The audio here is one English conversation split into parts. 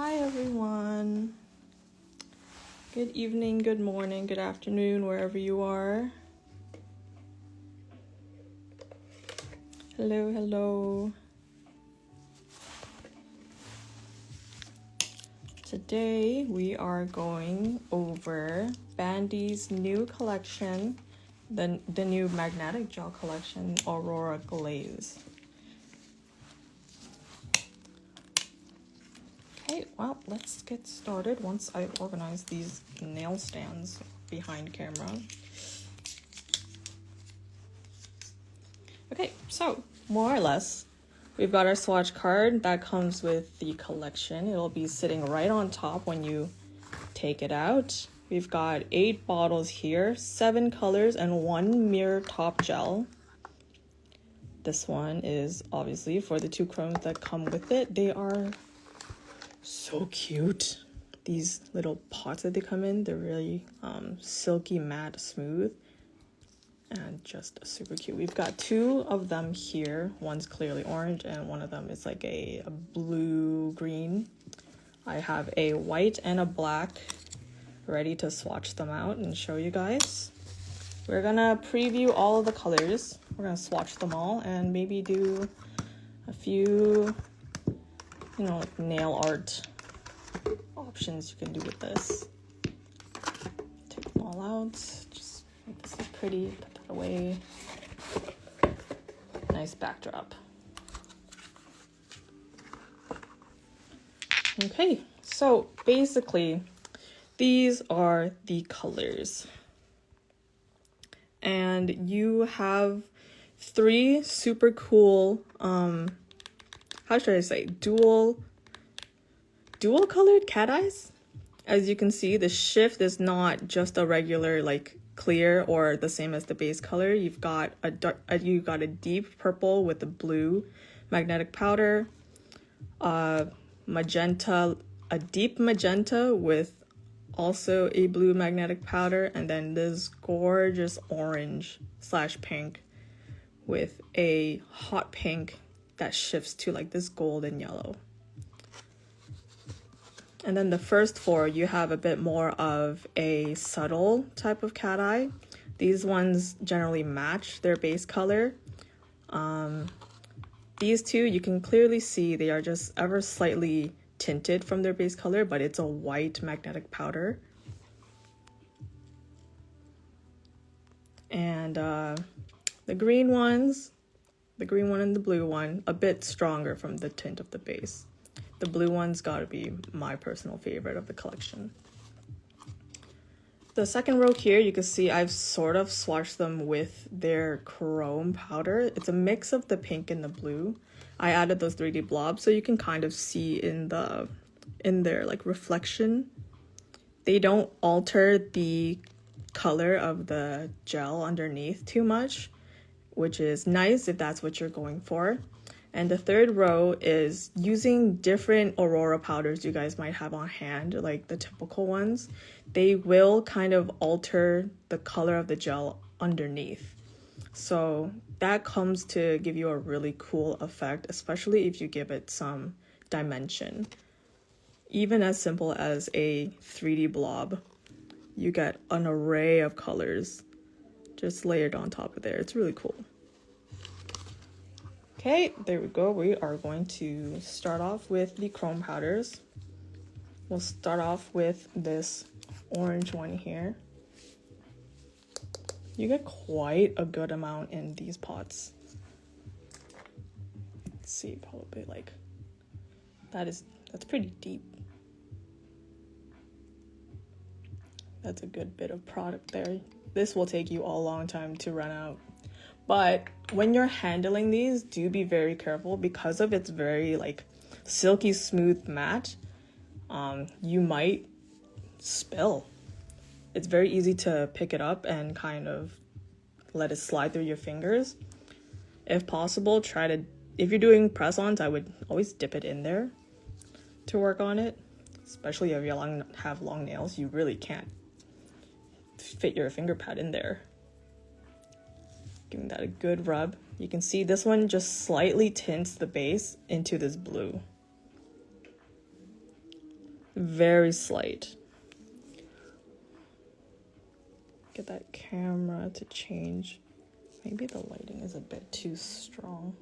Hi everyone. Good evening, good morning, good afternoon, wherever you are. Hello, hello. Today we are going over BANDI's new collection, the new magnetic gel collection, Aurora Glaze. Okay, well, let's get started once I organize these nail stands behind camera. Okay, so more or less, we've got our swatch card that comes with the collection. It'll be sitting right on top when you take it out. We've got 8 bottles here, 7 colors, and 1 mirror top gel. This one is obviously for the 2 chromes that come with it. They are so cute. These little pots that they come in, they're really silky, matte, smooth, and just super cute. We've got 2 of them here. One's clearly orange and one of them is like a blue green. I have a white and a black ready to swatch them out and show you guys. We're gonna preview all of the colors. We're gonna swatch them all and maybe do a few, like nail art options you can do with this. Take them all out. Just make this look pretty. Put that away. Nice backdrop. Okay, so basically these are the colors. And you have 3 super cool, how should I say, dual colored cat eyes. As you can see, the shift is not just a regular like clear or the same as the base color. You've got a deep purple with a blue magnetic powder, magenta, a deep magenta with also a blue magnetic powder, and then this gorgeous orange / pink with a hot pink that shifts to like this golden yellow. And then the first 4, you have a bit more of a subtle type of cat eye. These ones generally match their base color. These 2, you can clearly see they are just ever slightly tinted from their base color, but it's a white magnetic powder. And the green one and the blue one, a bit stronger from the tint of the base. The blue one's gotta be my personal favorite of the collection. The second row here, you can see I've sort of swatched them with their chrome powder. It's a mix of the pink and the blue. I added those 3D blobs so you can kind of see in their like reflection. They don't alter the color of the gel underneath too much, which is nice if that's what you're going for. And the third row is using different Aurora powders you guys might have on hand, like the typical ones. They will kind of alter the color of the gel underneath. So that comes to give you a really cool effect, especially if you give it some dimension. Even as simple as a 3D blob, you get an array of colors just layered on top of there. It's really cool. Okay, there we go. We are going to start off with the chrome powders. We'll start off with this orange one here. You get quite a good amount in these pots. Let's see, probably like, that's pretty deep. That's a good bit of product there. This will take you a long time to run out. But when you're handling these, do be very careful because of its very like silky smooth matte. You might spill. It's very easy to pick it up and kind of let it slide through your fingers. If possible, if you're doing press-ons, I would always dip it in there to work on it. Especially if you have long nails, you really can't fit your finger pad in there. Giving that a good rub. You can see this one just slightly tints the base into this blue. very slight. Get that camera to change. Maybe the lighting is a bit too strong.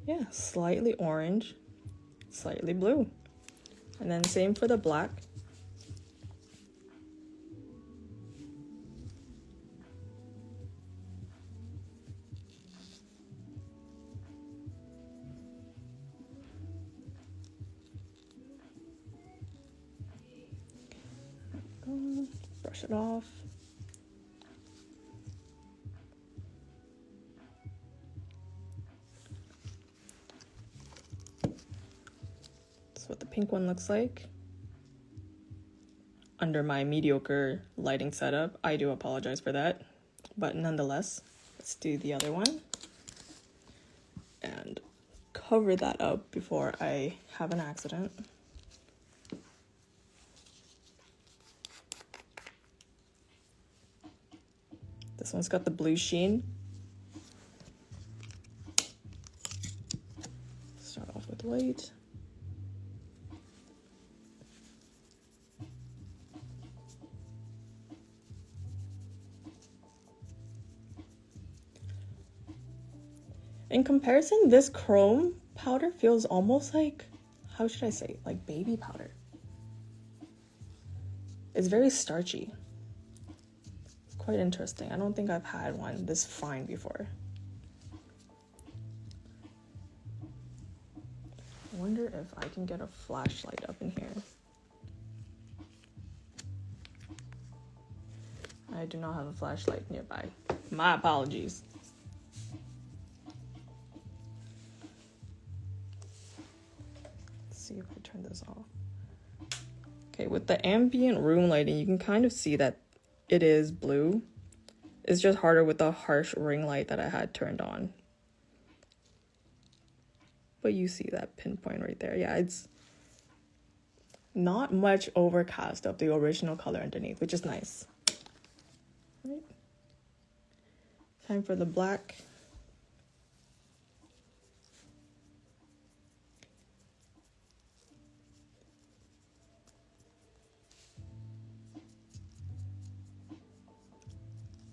Yeah, slightly orange, slightly blue. And then same for the black. Brush it off. That's what the pink one looks like. Under my mediocre lighting setup, I do apologize for that. But nonetheless, let's do the other one. And cover that up before I have an accident. This one's got the blue sheen. Start off with white. In comparison, this chrome powder feels almost like, how should I say, like baby powder. It's very starchy. It's quite interesting. I don't think I've had one this fine before. I wonder if I can get a flashlight up in here. I do not have a flashlight nearby. My apologies. Let's see if I turn this off. Okay, with the ambient room lighting, you can kind of see that it is blue. It's just harder with the harsh ring light that I had turned on. But you see that pinpoint right there. Yeah, it's not much overcast of the original color underneath, which is nice. Right. Time for the black.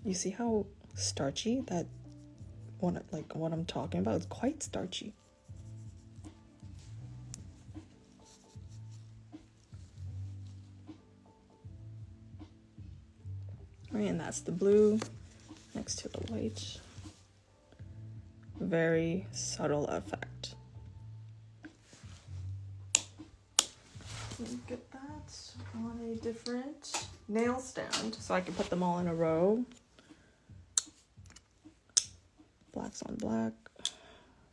You see how starchy that what I'm talking about? It's quite starchy. Right, and that's the blue next to the white. Very subtle effect. Let me get that on a different nail stand so I can put them all in a row. Black's on black,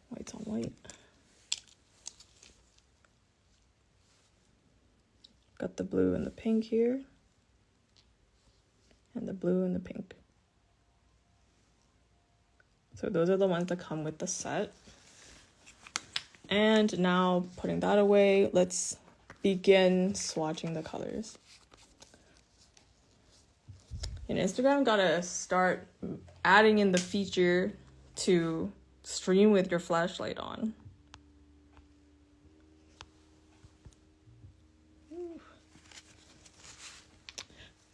white's on white. Got the blue and the pink here. And the blue and the pink. So those are the ones that come with the set. And now putting that away, let's begin swatching the colors. And Instagram gotta start adding in the feature to stream with your flashlight on.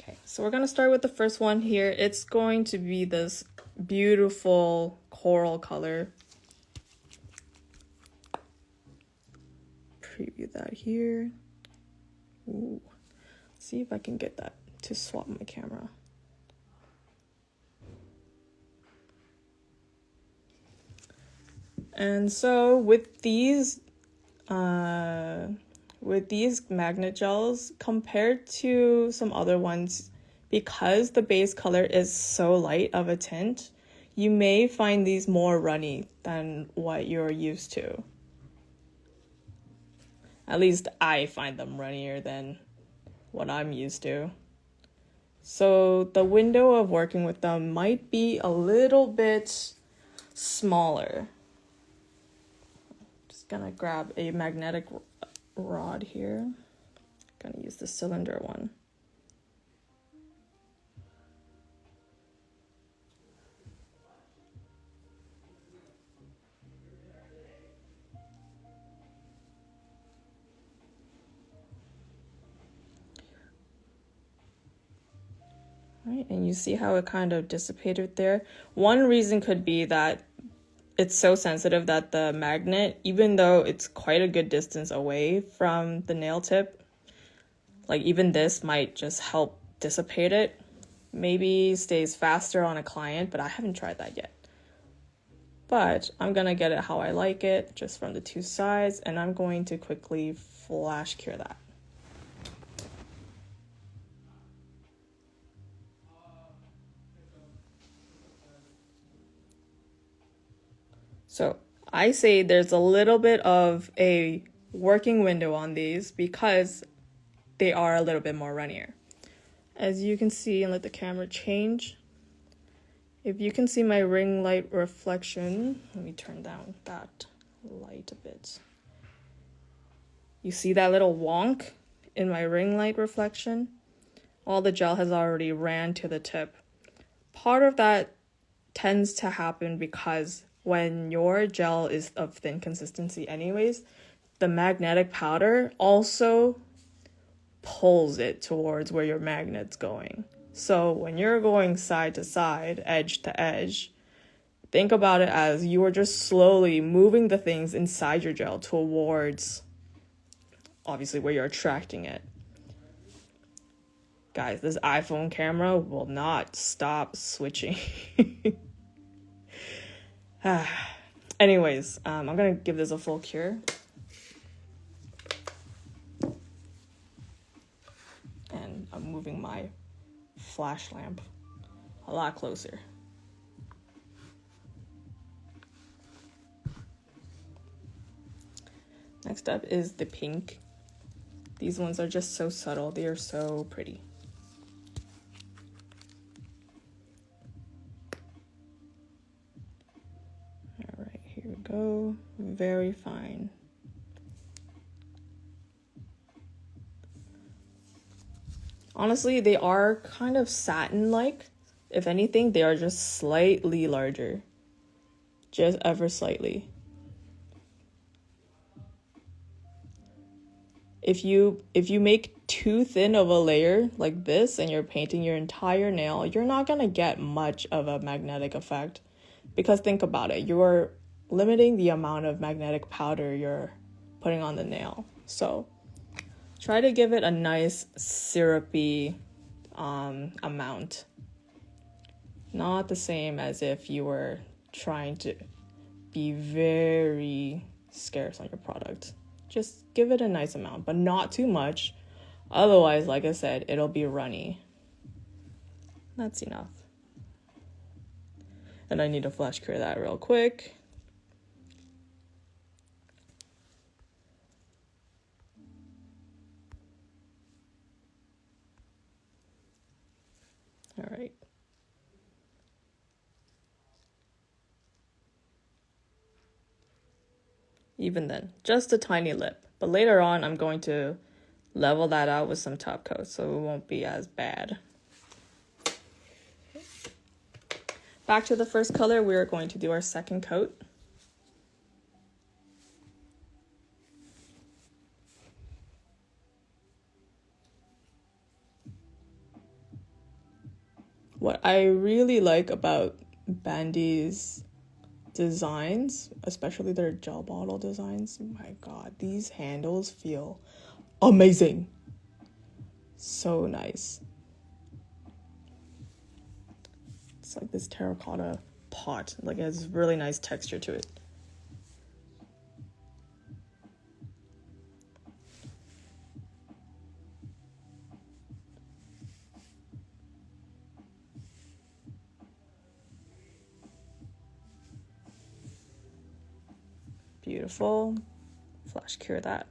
Okay, so we're gonna start with the first one here. It's going to be this beautiful coral color. Preview that here. Ooh. See if I can get that to swap my camera. And so with these magnet gels, compared to some other ones, because the base color is so light of a tint, you may find these more runny than what you're used to. At least I find them runnier than what I'm used to. So the window of working with them might be a little bit smaller. Just gonna grab a magnetic rod here. Gonna use the cylinder one. Right, and you see how it kind of dissipated there? One reason could be that it's so sensitive that the magnet, even though it's quite a good distance away from the nail tip, like even this might just help dissipate it. Maybe stays faster on a client, but I haven't tried that yet. But I'm gonna get it how I like it, just from the two sides, and I'm going to quickly flash cure that. So I say there's a little bit of a working window on these because they are a little bit more runnier. As you can see, and let the camera change. If you can see my ring light reflection, let me turn down that light a bit. You see that little wonk in my ring light reflection? All the gel has already ran to the tip. Part of that tends to happen because when your gel is of thin consistency anyways, the magnetic powder also pulls it towards where your magnet's going. So when you're going side to side, edge to edge, think about it as you are just slowly moving the things inside your gel towards, obviously, where you're attracting it. Guys, this iPhone camera will not stop switching. Anyways, I'm gonna give this a full cure. And I'm moving my flash lamp a lot closer. Next up is the pink. These ones are just so subtle. They are so pretty. All right, here we go. Very fine. Honestly, they are kind of satin-like. If anything, they are just slightly larger. Just ever slightly. If you make too thin of a layer like this and you're painting your entire nail, you're not gonna get much of a magnetic effect. Because think about it, you're limiting the amount of magnetic powder you're putting on the nail. So try to give it a nice syrupy amount. Not the same as if you were trying to be very scarce on your product. Just give it a nice amount, but not too much. Otherwise, like I said, it'll be runny. That's enough. And I need to flash cure that real quick. All right. Even then, just a tiny lip. But later on, I'm going to level that out with some top coat so it won't be as bad. Back to the first color, we're going to do our second coat. What I really like about BANDI's designs, especially their gel bottle designs, my god, these handles feel amazing. So nice. It's like this terracotta pot, like it has really nice texture to it. Beautiful. Flash cure that.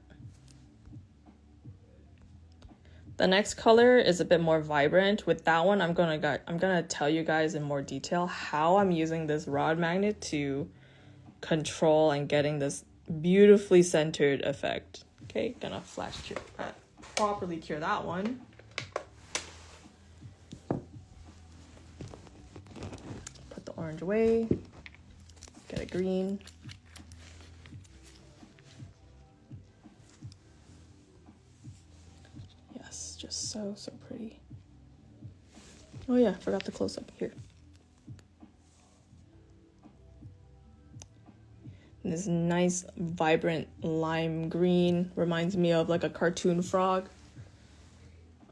The next color is a bit more vibrant. With that one, I'm gonna tell you guys in more detail how I'm using this rod magnet to control and getting this beautifully centered effect. Okay, gonna flash cure properly cure that one. Put the orange away. Get a green. Just so pretty. Oh yeah, forgot the close-up here. This nice, vibrant lime green reminds me of like a cartoon frog.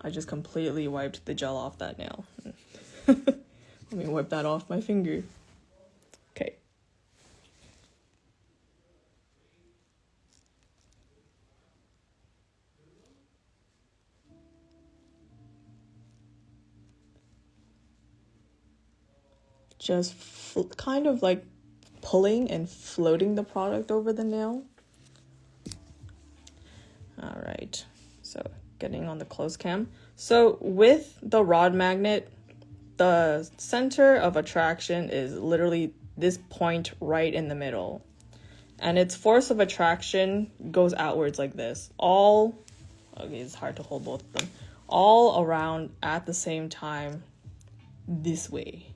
I just completely wiped the gel off that nail. Let me wipe that off my finger. Okay. Just kind of like pulling and floating the product over the nail. All right, so getting on the close cam. So with the rod magnet, the center of attraction is literally this point right in the middle. And its force of attraction goes outwards like this. Okay, it's hard to hold both of them. All around at the same time, this way.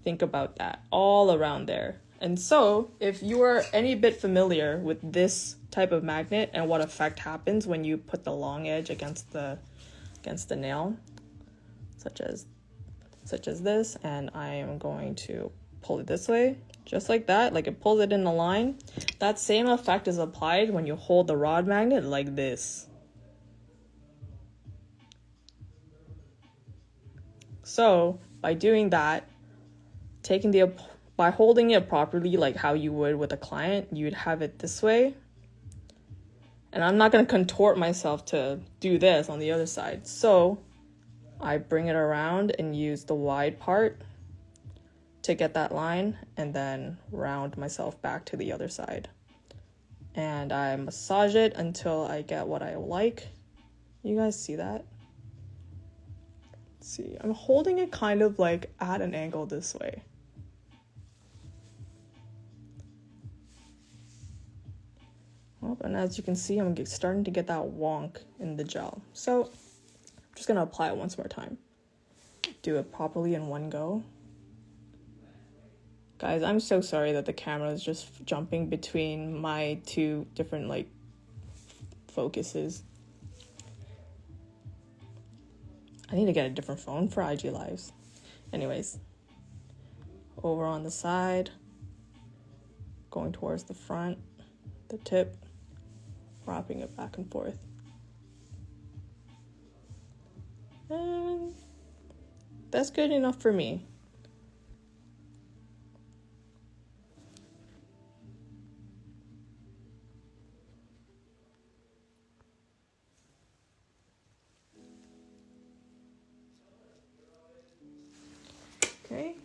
Think about that, all around there. And so, if you are any bit familiar with this type of magnet and what effect happens when you put the long edge against the nail, such as this, and I am going to pull it this way, just like that, like it pulls it in the line. That same effect is applied when you hold the rod magnet like this. So, by doing that, by holding it properly, like how you would with a client, you'd have it this way. And I'm not going to contort myself to do this on the other side. So I bring it around and use the wide part to get that line, and then round myself back to the other side. And I massage it until I get what I like. You guys see that? Let's see, I'm holding it kind of like at an angle this way. And as you can see, I'm starting to get that wonk in the gel. So I'm just gonna apply it once more time. Do it properly in one go. Guys, I'm so sorry that the camera is just jumping between my two different like focuses. I need to get a different phone for IG Lives. Anyways, over on the side, going towards the front, the tip, wrapping it back and forth. And that's good enough for me. Okay,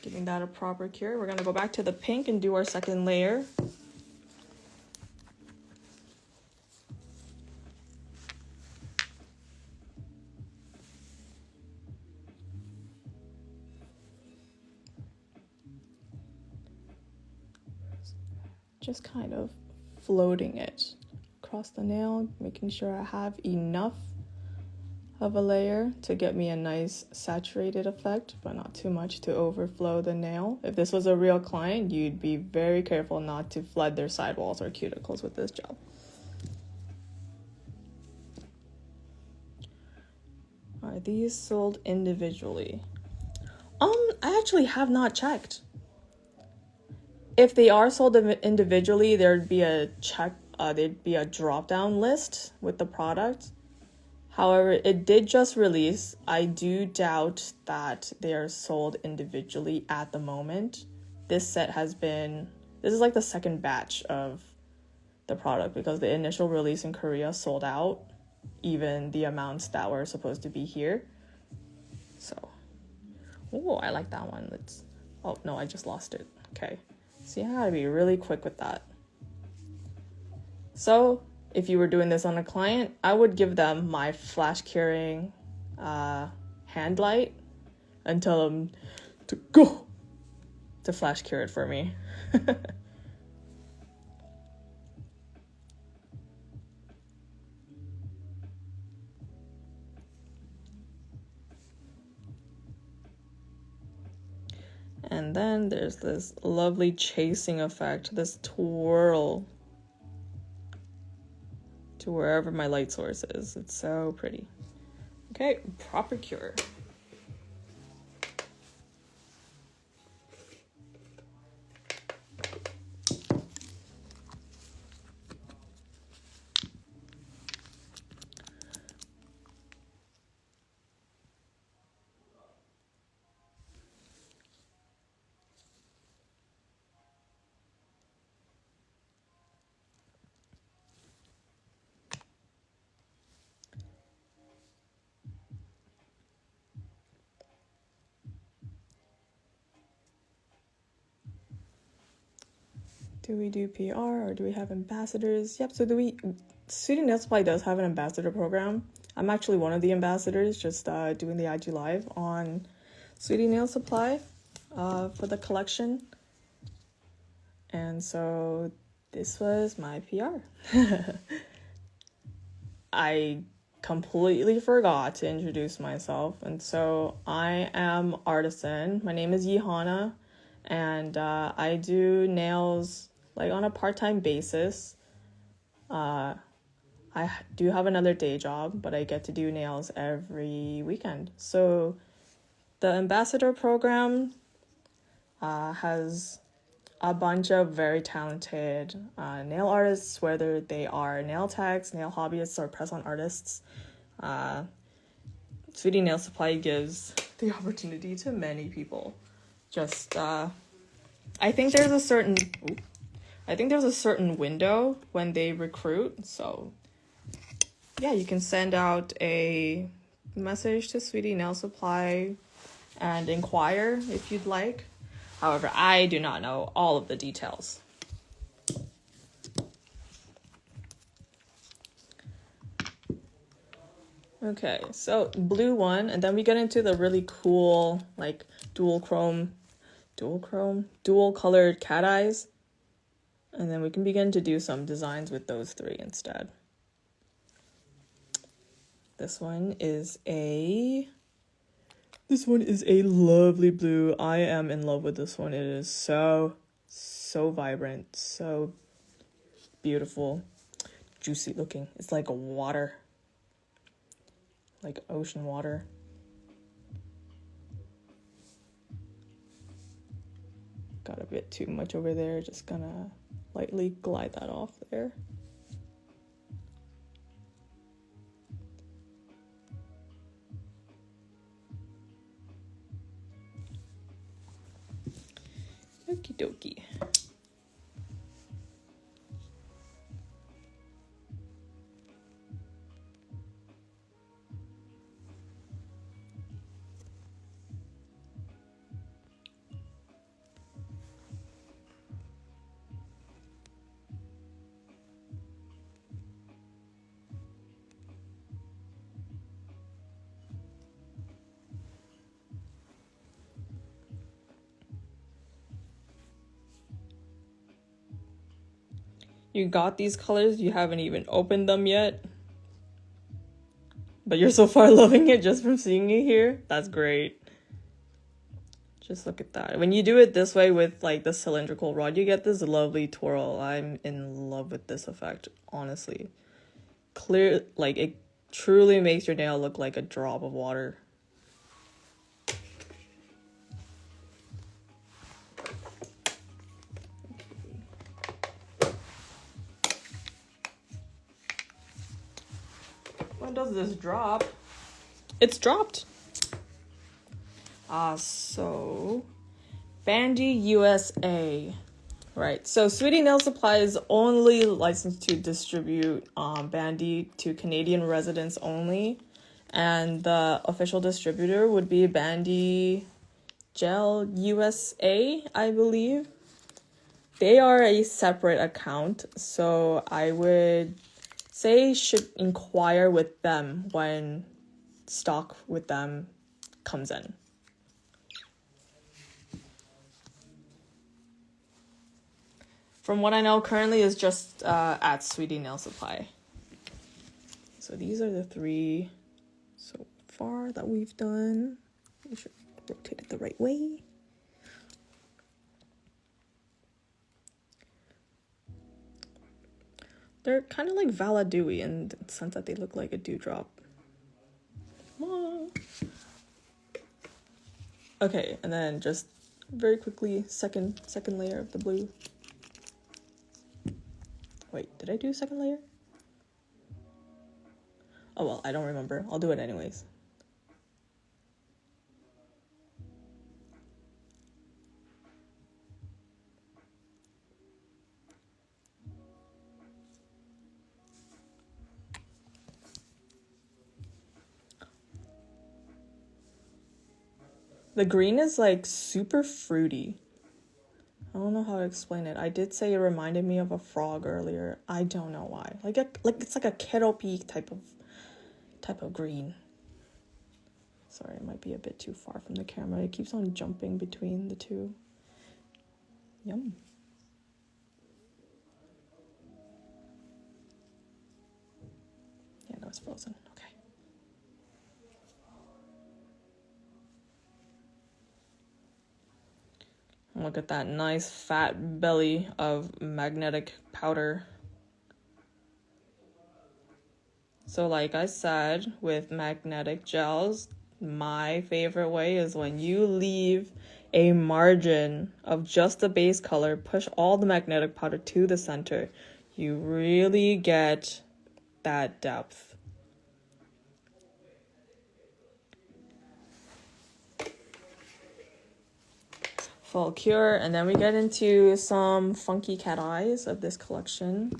giving that a proper cure. We're gonna go back to the pink and do our second layer. Just kind of floating it across the nail, making sure I have enough of a layer to get me a nice saturated effect, but not too much to overflow the nail. If this was a real client, you'd be very careful not to flood their sidewalls or cuticles with this gel. Are these sold individually? I actually have not checked. If they are sold individually, there'd be a drop-down list with the product. However, it did just release. I do doubt that they are sold individually at the moment. This is like the second batch of the product because the initial release in Korea sold out, even the amounts that were supposed to be here. So, oh, I like that one. Oh no, I just lost it. Okay. See, I gotta be really quick with that. So, if you were doing this on a client, I would give them my flash curing hand light and tell them to go to flash cure it for me. And then there's this lovely chasing effect, this twirl to wherever my light source is. It's so pretty. Okay, proper cure. Do we do PR or do we have ambassadors? Yep, so Sweetie Nail Supply does have an ambassador program. I'm actually one of the ambassadors, just doing the IG Live on Sweetie Nail Supply for the collection. And so this was my PR. I completely forgot to introduce myself, and so I am Artisan. My name is Yihana, and I do nails like on a part-time basis. I do have another day job, but I get to do nails every weekend. So the ambassador program has a bunch of very talented nail artists, whether they are nail techs, nail hobbyists, or press-on artists. Sweetie Nail Supply gives the opportunity to many people. Just, I think there's a certain window when they recruit. So, yeah, you can send out a message to Sweetie Nail Supply and inquire if you'd like. However, I do not know all of the details. Okay, so blue one, and then we get into the really cool, like dual colored cat eyes. And then we can begin to do some designs with those three instead. This one is a lovely blue. I am in love with this one. It is so vibrant, so beautiful, juicy looking. It's like water, like ocean water. Got a bit too much over there. Just gonna lightly glide that off there. Okie dokie. You got these colors, you haven't even opened them yet, but you're so far loving it just from seeing it here. That's great. Just look at that. When you do it this way with like the cylindrical rod, you get this lovely twirl. I'm in love with this effect, honestly. Clear, like it truly makes your nail look like a drop of water. When does this drop? It's dropped. So BANDI USA. Right, so Sweetie Nail Supply is only licensed to distribute BANDI to Canadian residents only, and the official distributor would be BANDI Gel USA, I believe. They are a separate account, so I would say you should inquire with them when stock with them comes in. From what I know, currently is just at Sweetie Nail Supply. So these are the three so far that we've done. Make sure rotate it the right way. They're kind of like Valadewy in the sense that they look like a dewdrop. Okay, and then just very quickly, second layer of the blue. Wait, did I do second layer? Oh well, I don't remember. I'll do it anyways. The green is like super fruity. I don't know how to explain it. I did say it reminded me of a frog earlier. I don't know why. Like it's like a kettle-pea type of green. Sorry, it might be a bit too far from the camera. It keeps on jumping between the two. Yum. Yeah, no, it's frozen. Okay. Look at that nice fat belly of magnetic powder. So like I said, with magnetic gels, my favorite way is when you leave a margin of just the base color, push all the magnetic powder to the center. You really get that depth. Full cure, and then we get into some funky cat eyes of this collection.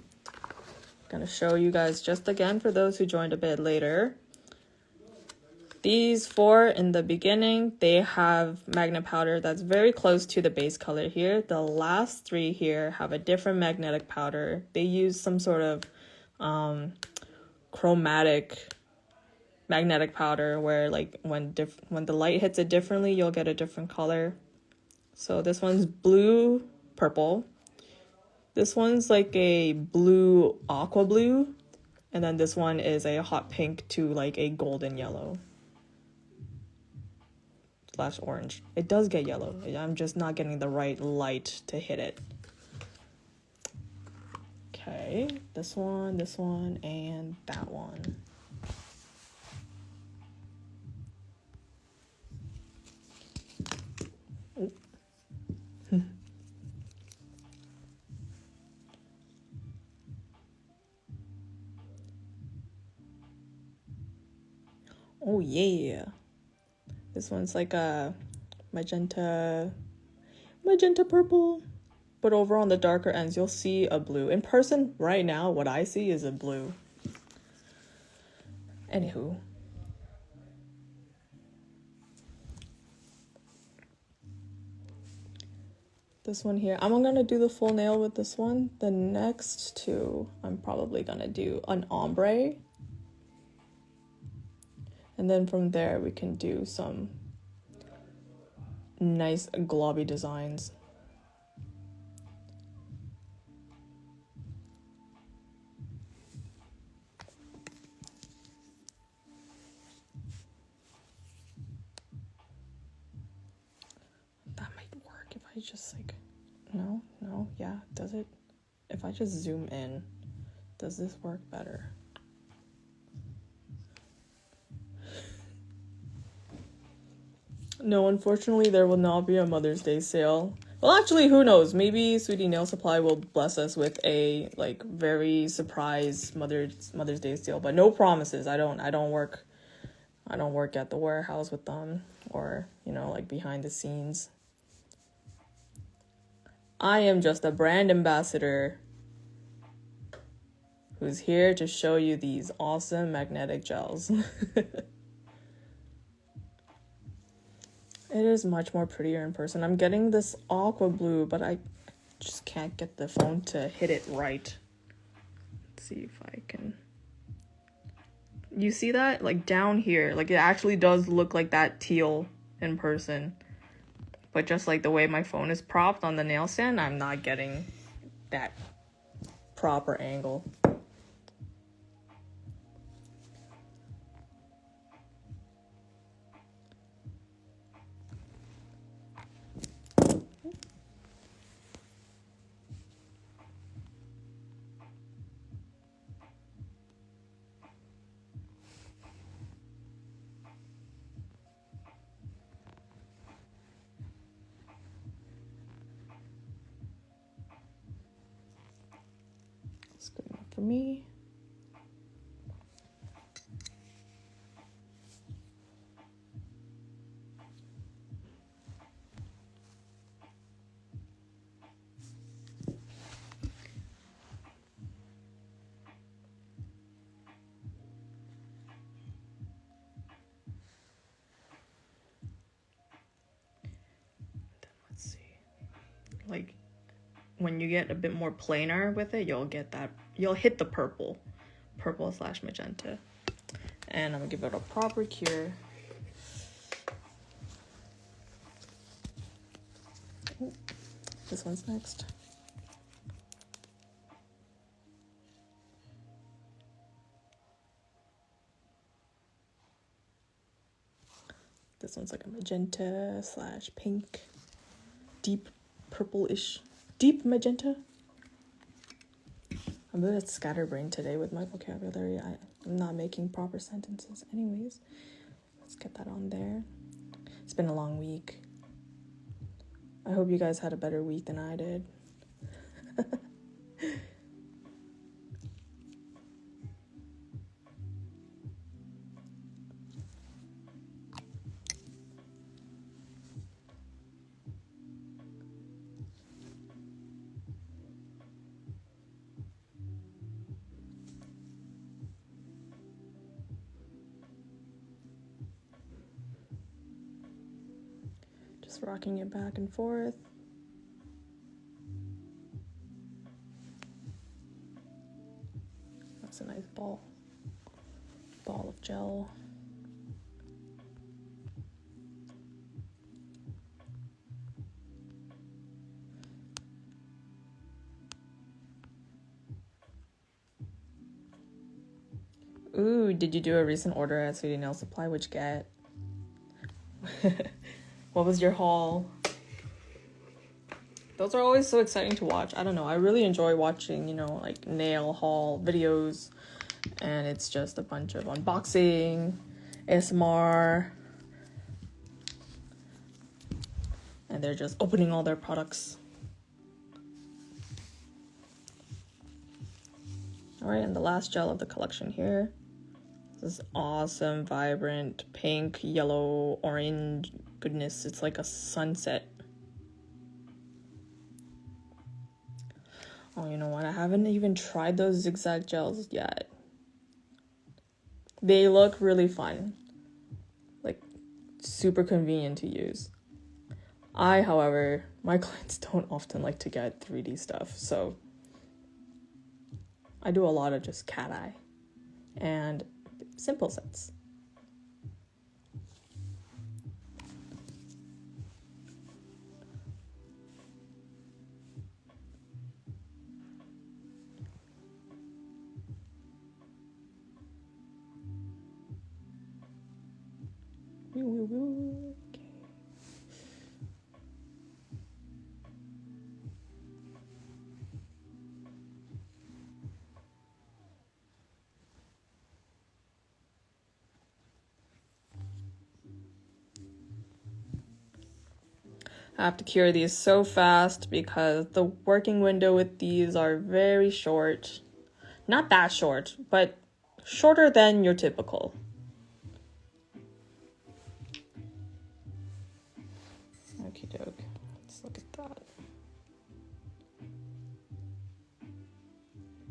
Gonna show you guys just again for those who joined a bit later. These four in the beginning, they have magnet powder that's very close to the base color here. The last three here have a different magnetic powder. They use some sort of chromatic magnetic powder where like when the light hits it differently, you'll get a different color. So this one's blue purple. This one's like a blue aqua blue, and then this one is a hot pink to like a golden yellow / orange. It does get yellow. I'm just not getting the right light to hit it. Okay, this one, and that one. Oh yeah. This one's like a magenta purple. But over on the darker ends, you'll see a blue. In person, right now, what I see is a blue. Anywho. This one here, I'm gonna do the full nail with this one. The next two, I'm probably gonna do an ombre. And then from there, we can do some nice globby designs. That might work if I just like, no, yeah, does it? If I just zoom in, does this work better? No, unfortunately, there will not be a Mother's Day sale. Well, actually, who knows? Maybe Sweetie Nail Supply will bless us with a like very surprise Mother's Day sale, but no promises. I don't work at the warehouse with them, or like behind the scenes. I am just a brand ambassador who's here to show you these awesome magnetic gels. It is much more prettier in person. I'm getting this aqua blue, but I just can't get the phone to hit it right. Let's see if I can. You see that? Like down here, like it actually does look like that teal in person. But just like the way my phone is propped on the nail stand, I'm not getting that proper angle. That's good enough for me. Let's see. Like when you get a bit more plainer with it, you'll get that, you'll hit the purple slash magenta. And I'm gonna give it a proper cure. Ooh, this one's next. This one's like a magenta slash pink, deep purple-ish, deep magenta. I'm a bit scatterbrained today with my vocabulary. I'm not making proper sentences. Anyways, let's get that on there. It's been a long week. I hope you guys had a better week than I did. Just rocking it back and forth. That's a nice ball of gel. Ooh, did you do a recent order at Sweetie Nail Supply? Which get? What was your haul? Those are always so exciting to watch. I don't know. I really enjoy watching, you know, like nail haul videos. And it's just a bunch of unboxing, ASMR. And they're just opening all their products. Alright, and the last gel of the collection here. This awesome, vibrant, pink, yellow, orange goodness. It's like a sunset. Oh, you know what? I haven't even tried those zigzag gels yet. They look really fun. Like, super convenient to use. However, my clients don't often like to get 3D stuff, so I do a lot of just cat eye and simple sets. Okay. I have to cure these so fast because the working window with these are very short. Not that short, but shorter than your typical. Okie doke. Let's look at that.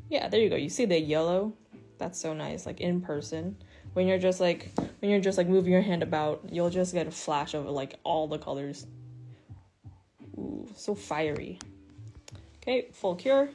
Yeah, there you go. You see the yellow? That's so nice. Like in person, when you're just like moving your hand about, you'll just get a flash of like all the colors. Ooh, so fiery. Okay, full cure.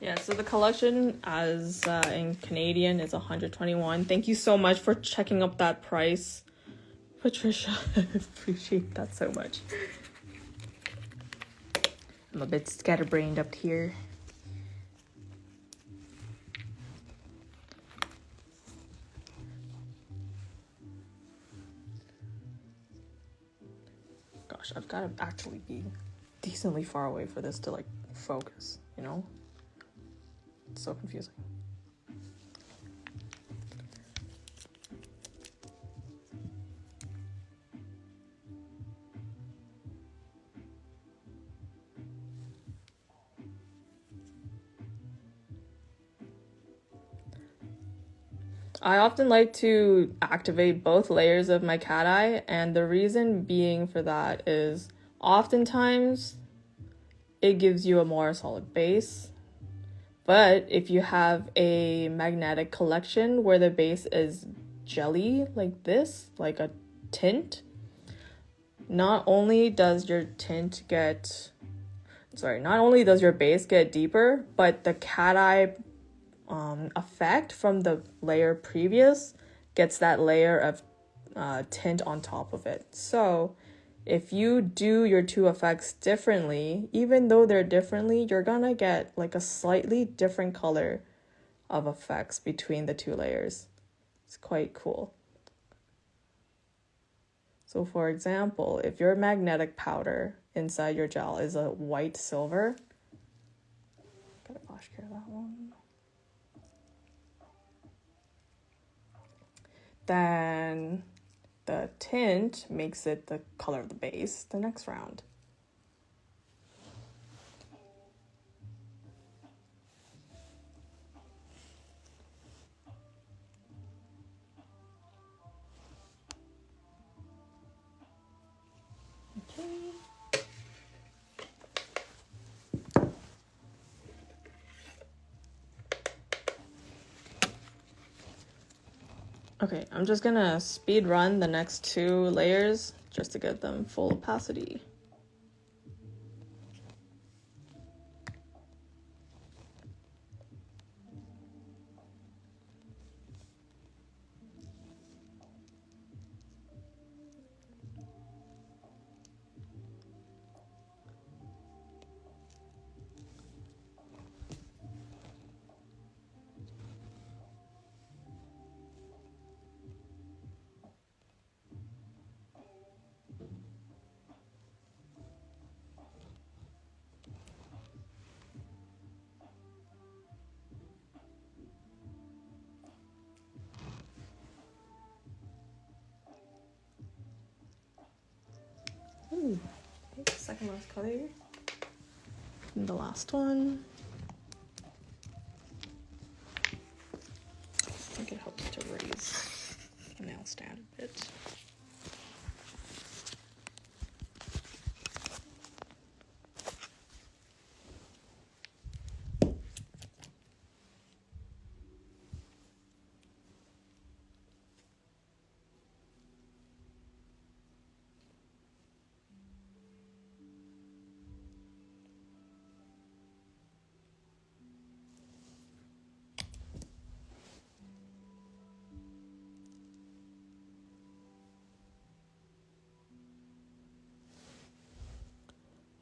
Yeah, so the collection as in Canadian is $121. Thank you so much for checking up that price, Patricia. I appreciate that so much. I'm a bit scatterbrained up here. Gosh, I've got to actually be decently far away for this to like focus, you know? It's so confusing. I often like to activate both layers of my cat eye, and the reason being for that is oftentimes it gives you a more solid base. But if you have a magnetic collection where the base is jelly like this, like a tint, not only does your base get deeper, but the cat eye effect from the layer previous gets that layer of tint on top of it. So if you do your two effects differently, even though they're differently, you're gonna get like a slightly different color of effects between the two layers. It's quite cool. So for example, if your magnetic powder inside your gel is a white silver, gotta wash care of that one, then the tint makes it the color of the base the next round. Okay, I'm just gonna speed run the next two layers just to get them full opacity. Ooh, okay, second last color. And the last one. I think it helps to raise the nail stand a bit.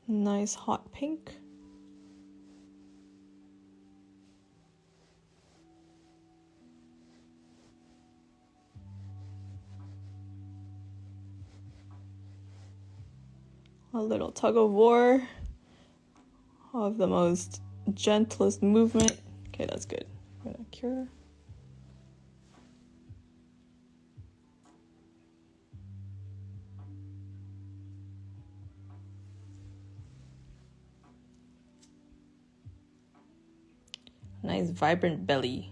Nice hot pink. A little tug of war of the most gentlest movement. Okay, that's good. I'm gonna cure. Nice vibrant belly.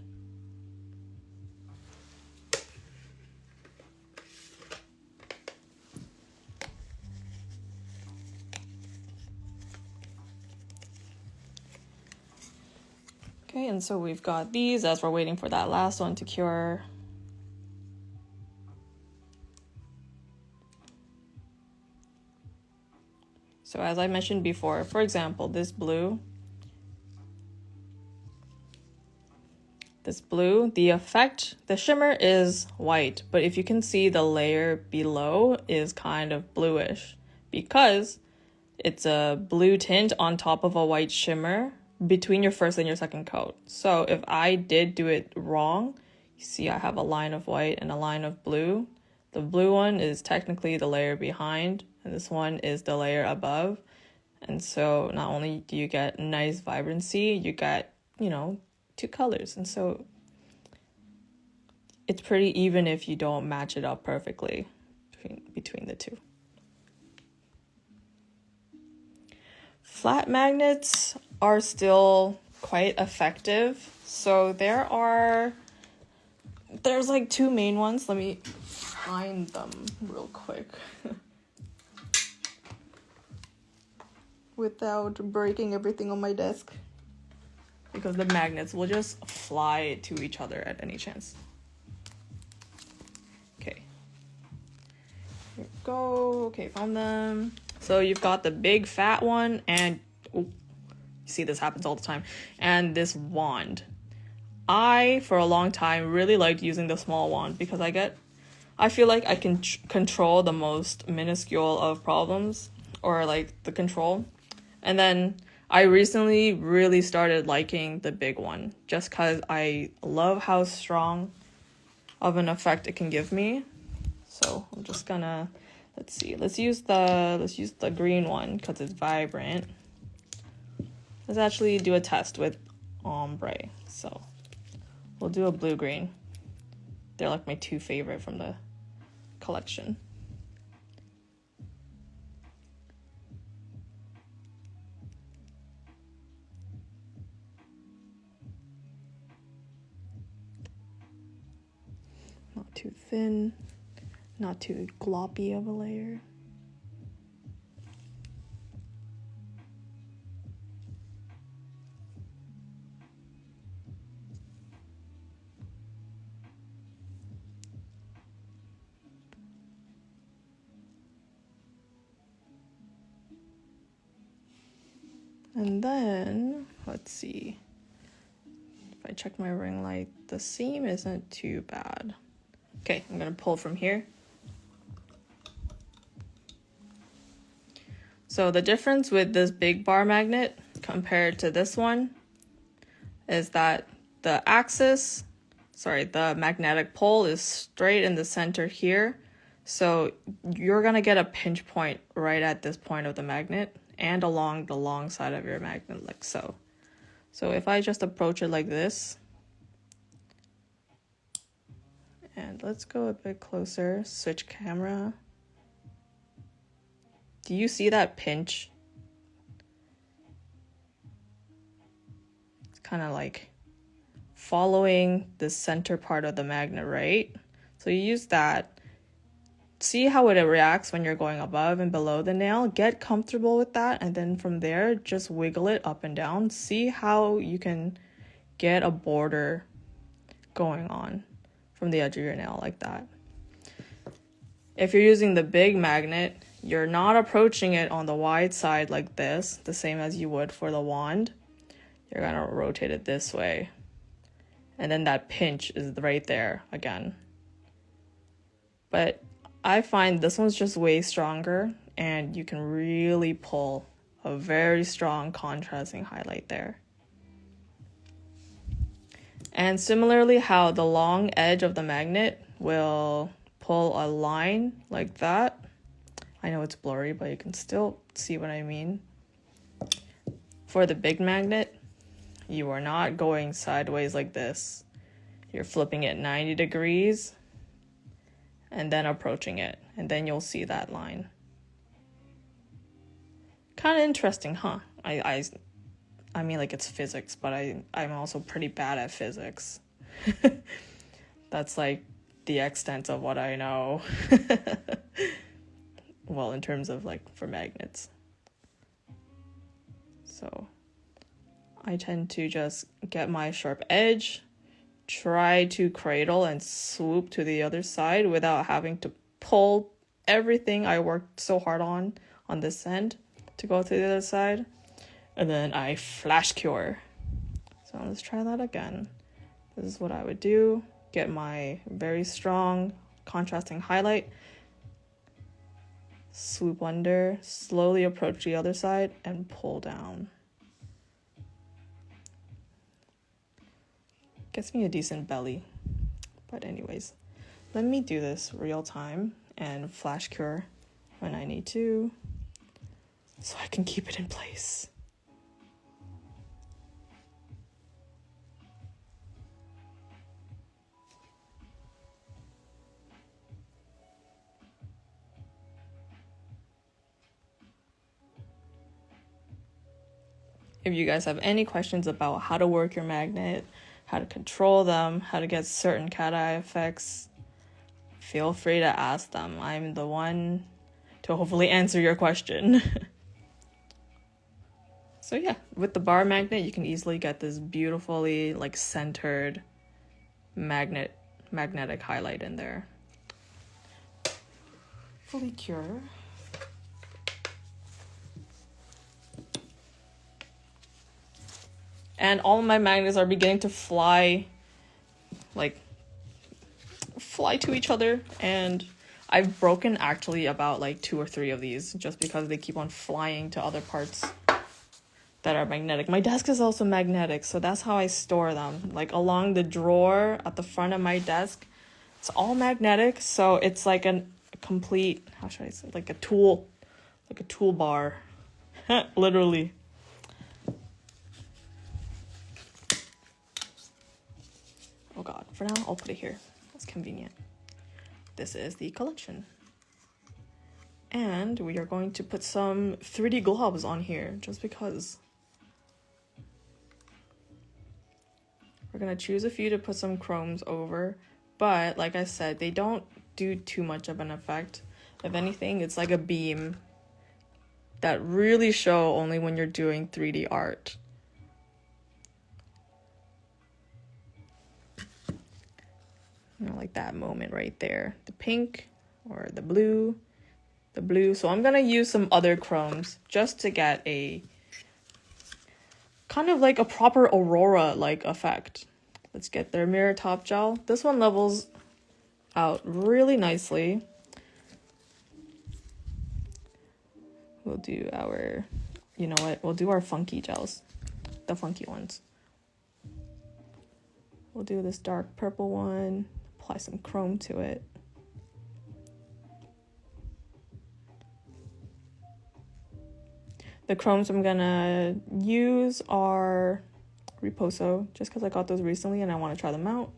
Okay, and so we've got these as we're waiting for that last one to cure. So as I mentioned before, for example, this blue, the effect, the shimmer is white, but if you can see, the layer below is kind of bluish because it's a blue tint on top of a white shimmer between your first and your second coat. So if I did do it wrong, you see I have a line of white and a line of blue. The blue one is technically the layer behind, and this one is the layer above. And so not only do you get nice vibrancy, you get, two colors. And so it's pretty even if you don't match it up perfectly between the two. Flat magnets are still quite effective. So there are there's like two main ones. Let me find them real quick without breaking everything on my desk, because the magnets will just fly to each other at any chance. Okay, here we go. Okay, found them. So you've got the big fat one, and you see this happens all the time, and this wand. I, for a long time, really liked using the small wand because I feel like I can control the most minuscule of problems, or like the control. And then I recently really started liking the big one just because I love how strong of an effect it can give me. So I'm just gonna, let's use the green one because it's vibrant. Let's actually do a test with ombre. So we'll do a blue-green. They're like my two favorite from the collection. Not too thin, not too gloppy of a layer. And then, let's see. If I check my ring light, the seam isn't too bad. Okay, I'm gonna pull from here. So the difference with this big bar magnet compared to this one is that the magnetic pole is straight in the center here. So you're gonna get a pinch point right at this point of the magnet and along the long side of your magnet, like so. So if I just approach it like this, and let's go a bit closer, switch camera. Do you see that pinch? It's kind of like following the center part of the magnet, right? So you use that. See how it reacts when you're going above and below the nail. Get comfortable with that, and then from there, just wiggle it up and down. See how you can get a border going on from the edge of your nail like that. If you're using the big magnet, you're not approaching it on the wide side like this, the same as you would for the wand. You're gonna rotate it this way. And then that pinch is right there again. But I find this one's just way stronger, and you can really pull a very strong contrasting highlight there. And similarly, how the long edge of the magnet will pull a line like that. I know it's blurry, but you can still see what I mean. For the big magnet, you are not going sideways like this. You're flipping it 90 degrees and then approaching it, and then you'll see that line. Kind of interesting, huh? I mean, like, it's physics, but I'm also pretty bad at physics. That's like the extent of what I know. Well, in terms of like for magnets. So I tend to just get my sharp edge, try to cradle and swoop to the other side without having to pull everything I worked so hard on this end to go to the other side. And then I flash cure. So let's try that again. This is what I would do. Get my very strong contrasting highlight, swoop under, slowly approach the other side, and pull down. Gets me a decent belly. But anyways, let me do this real time and flash cure when I need to, so I can keep it in place. If you guys have any questions about how to work your magnet, how to control them, how to get certain cat eye effects, feel free to ask them. I'm the one to hopefully answer your question. So yeah, with the bar magnet, you can easily get this beautifully like centered magnetic highlight in there. Fully cure. And all of my magnets are beginning to fly to each other, and I've broken actually about like 2 or 3 of these just because they keep on flying to other parts that are magnetic. My desk is also magnetic, so that's how I store them. Like along the drawer at the front of my desk, it's all magnetic, so it's like a complete, how should I say, like a toolbar, literally. Oh god, for now I'll put it here. That's convenient. This is the collection. And we are going to put some 3D globs on here just because. We're gonna choose a few to put some chromes over, but like I said, they don't do too much of an effect. If anything, it's like a beam that really show only when you're doing 3D art. You know, like that moment right there. The pink or the blue. So I'm gonna use some other chromes just to get a kind of like a proper Aurora like effect. Let's get their mirror top gel. This one levels out really nicely. We'll do our, you know what, we'll do our funky gels, the funky ones. We'll do this dark purple one, apply some chrome to it. The chromes I'm gonna use are Reposo, just because I got those recently and I want to try them out.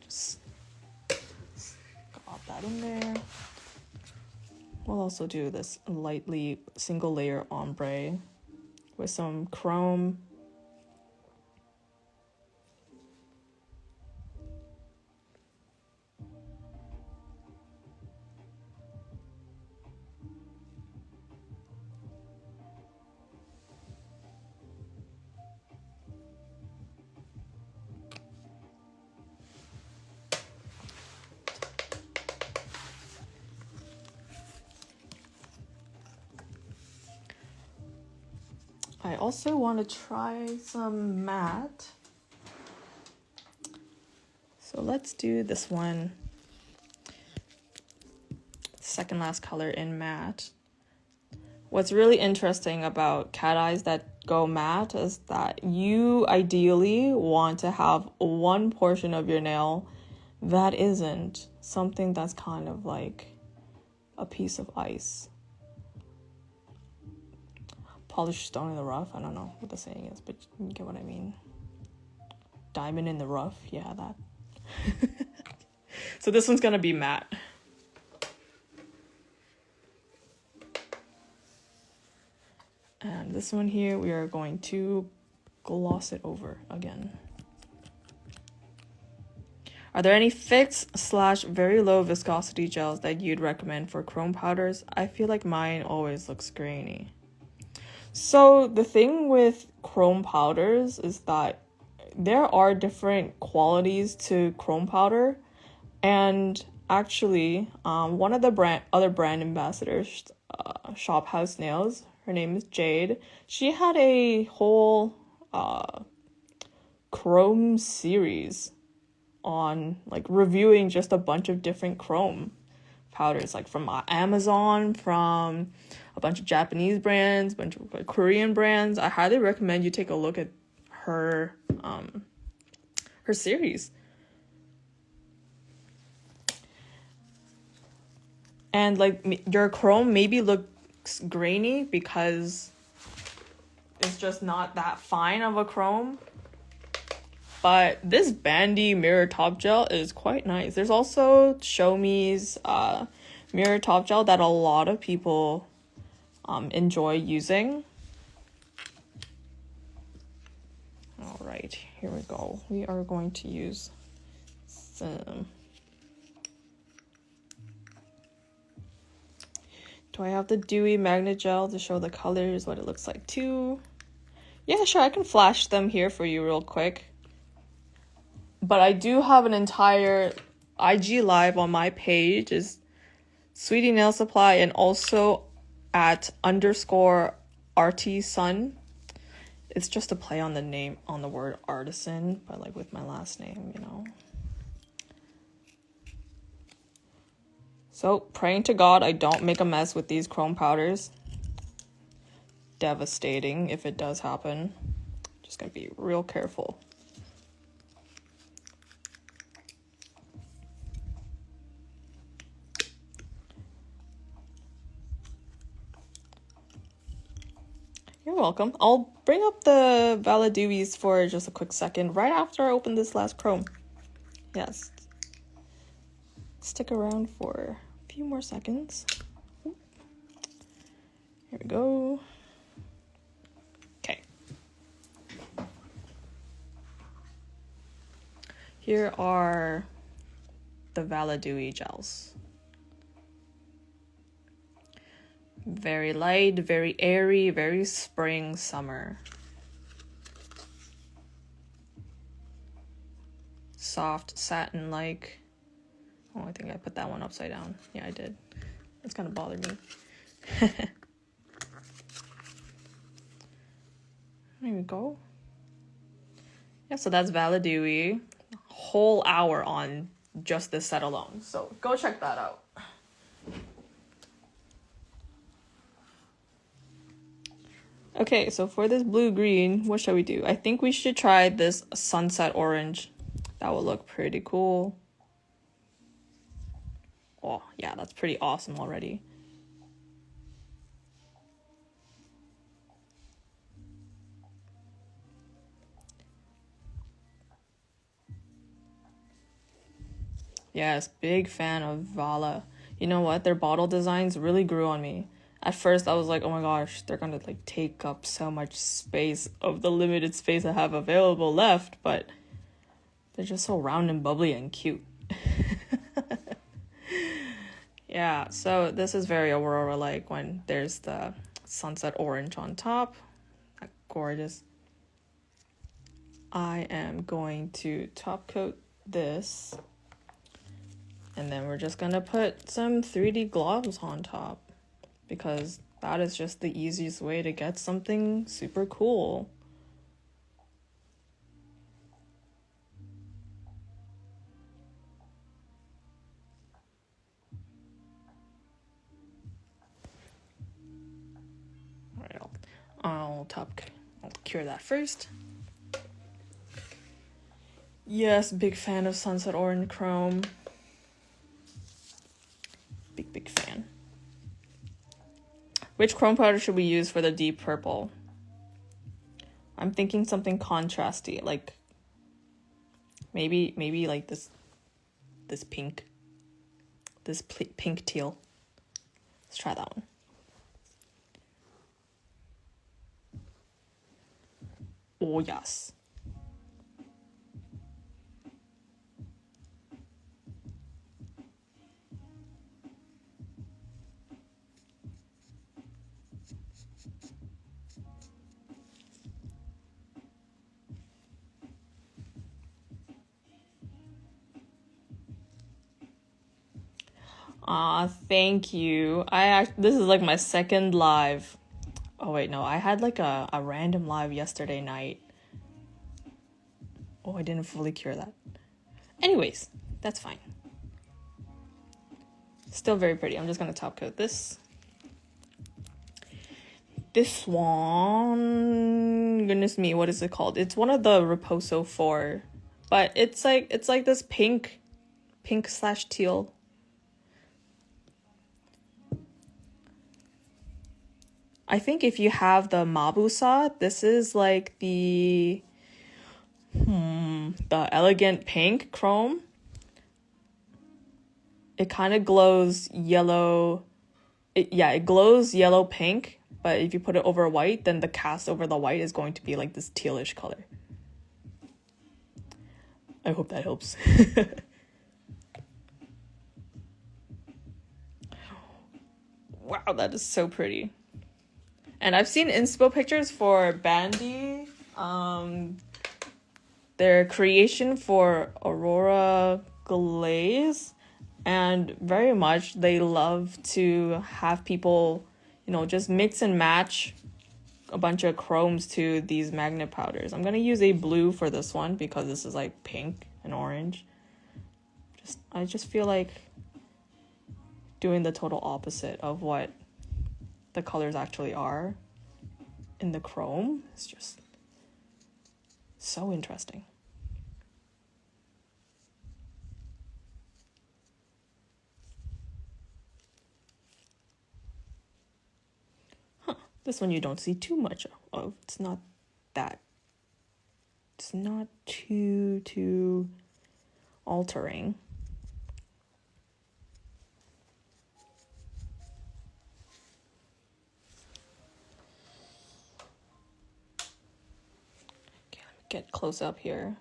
Just got that in there. We'll also do this lightly single layer ombre with some chrome. I also want to try some matte. So let's do this one. Second last color in matte. What's really interesting about cat eyes that go matte is that you ideally want to have one portion of your nail that isn't something that's kind of like a piece of ice. Polished stone in the rough. I don't know what the saying is, but you get what I mean. Diamond in the rough. Yeah, that. So this one's gonna be matte. And this one here, we are going to gloss it over again. Are there any fixed / very low viscosity gels that you'd recommend for chrome powders? I feel like mine always looks grainy. So the thing with chrome powders is that there are different qualities to chrome powder, and actually one of the other brand ambassadors, Shop House Nails, her name is Jade, she had a whole chrome series on like reviewing just a bunch of different chrome powders, like from Amazon, from a bunch of Japanese brands, a bunch of like Korean brands. I highly recommend you take a look at her series. And like your chrome maybe looks grainy because it's just not that fine of a chrome. But this BANDI mirror top gel is quite nice. There's also Show Me's mirror top gel that a lot of people enjoy using. All right. right, here we go. We are going to use some... Do I have the dewy magnet gel to show the colors, what it looks like too? Yeah, sure, I can flash them here for you real quick. But I do have an entire IG live on my page, is Sweetie Nail Supply, and also at _RT It's just a play on the name, on the word artisan, but like with my last name, you know. So, praying to God I don't make a mess with these chrome powders. Devastating if it does happen. Just gonna be real careful. You're welcome. I'll bring up the Valadewies for just a quick second, right after I open this last chrome. Yes. Stick around for a few more seconds. Here we go. Okay. Here are the Valadewi gels. Very light, very airy, very spring, summer. Soft, satin-like. Oh, I think I put that one upside down. Yeah, I did. It's kind of bothered me. There we go. Yeah, so that's Valadewi. Whole hour on just this set alone. So go check that out. Okay, so for this blue-green, what shall we do? I think we should try this sunset orange. That will look pretty cool. Oh, yeah, that's pretty awesome already. Yes, big fan of Vala. You know what? Their bottle designs really grew on me. At first, I was like, oh my gosh, they're gonna like take up so much space of the limited space I have available left, but they're just so round and bubbly and cute. Yeah, so this is very Aurora-like when there's the sunset orange on top. Gorgeous. I am going to top coat this. And then we're just gonna put some 3D gloss on top, because that is just the easiest way to get something super cool. All right, I'll cure that first. Yes, big fan of Sunset Orange Chrome. Big fan. Which chrome powder should we use for the deep purple? I'm thinking something contrasty, like maybe like this pink, this pink teal. Let's try that one. Oh yes. Thank you. This is like my second live. Oh wait, no, I had like a random live yesterday night. Oh, I didn't fully cure that. Anyways, that's fine. Still very pretty. I'm just gonna top coat this. This one, goodness me, what is it called? It's one of the Reposo 4, but it's like this pink / teal. I think if you have the Mabusa, this is like the elegant pink chrome. It kind of glows yellow. It glows yellow pink, but if you put it over white, then the cast over the white is going to be like this tealish color. I hope that helps. Wow, that is so pretty. And I've seen inspo pictures for BANDI, their creation for Aurora Glaze, and very much they love to have people, you know, just mix and match a bunch of chromes to these magnet powders. I'm gonna use a blue for this one because this is like pink and orange. I just feel like doing the total opposite of what the colors actually are in the chrome. It's just so interesting. This one you don't see too much of. It's not too altering. Okay, let me get close up here.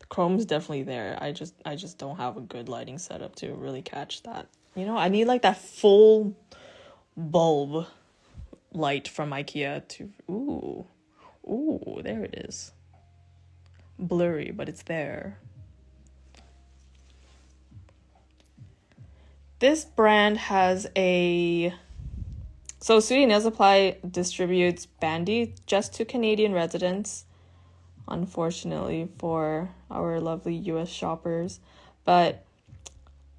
Chrome's definitely there. I just don't have a good lighting setup to really catch that. You know, I need like that full bulb light from IKEA to ooh, there it is. Blurry, but it's there. This brand has so Sooty Nail Supply distributes BANDI just to Canadian residents, unfortunately for our lovely US shoppers, but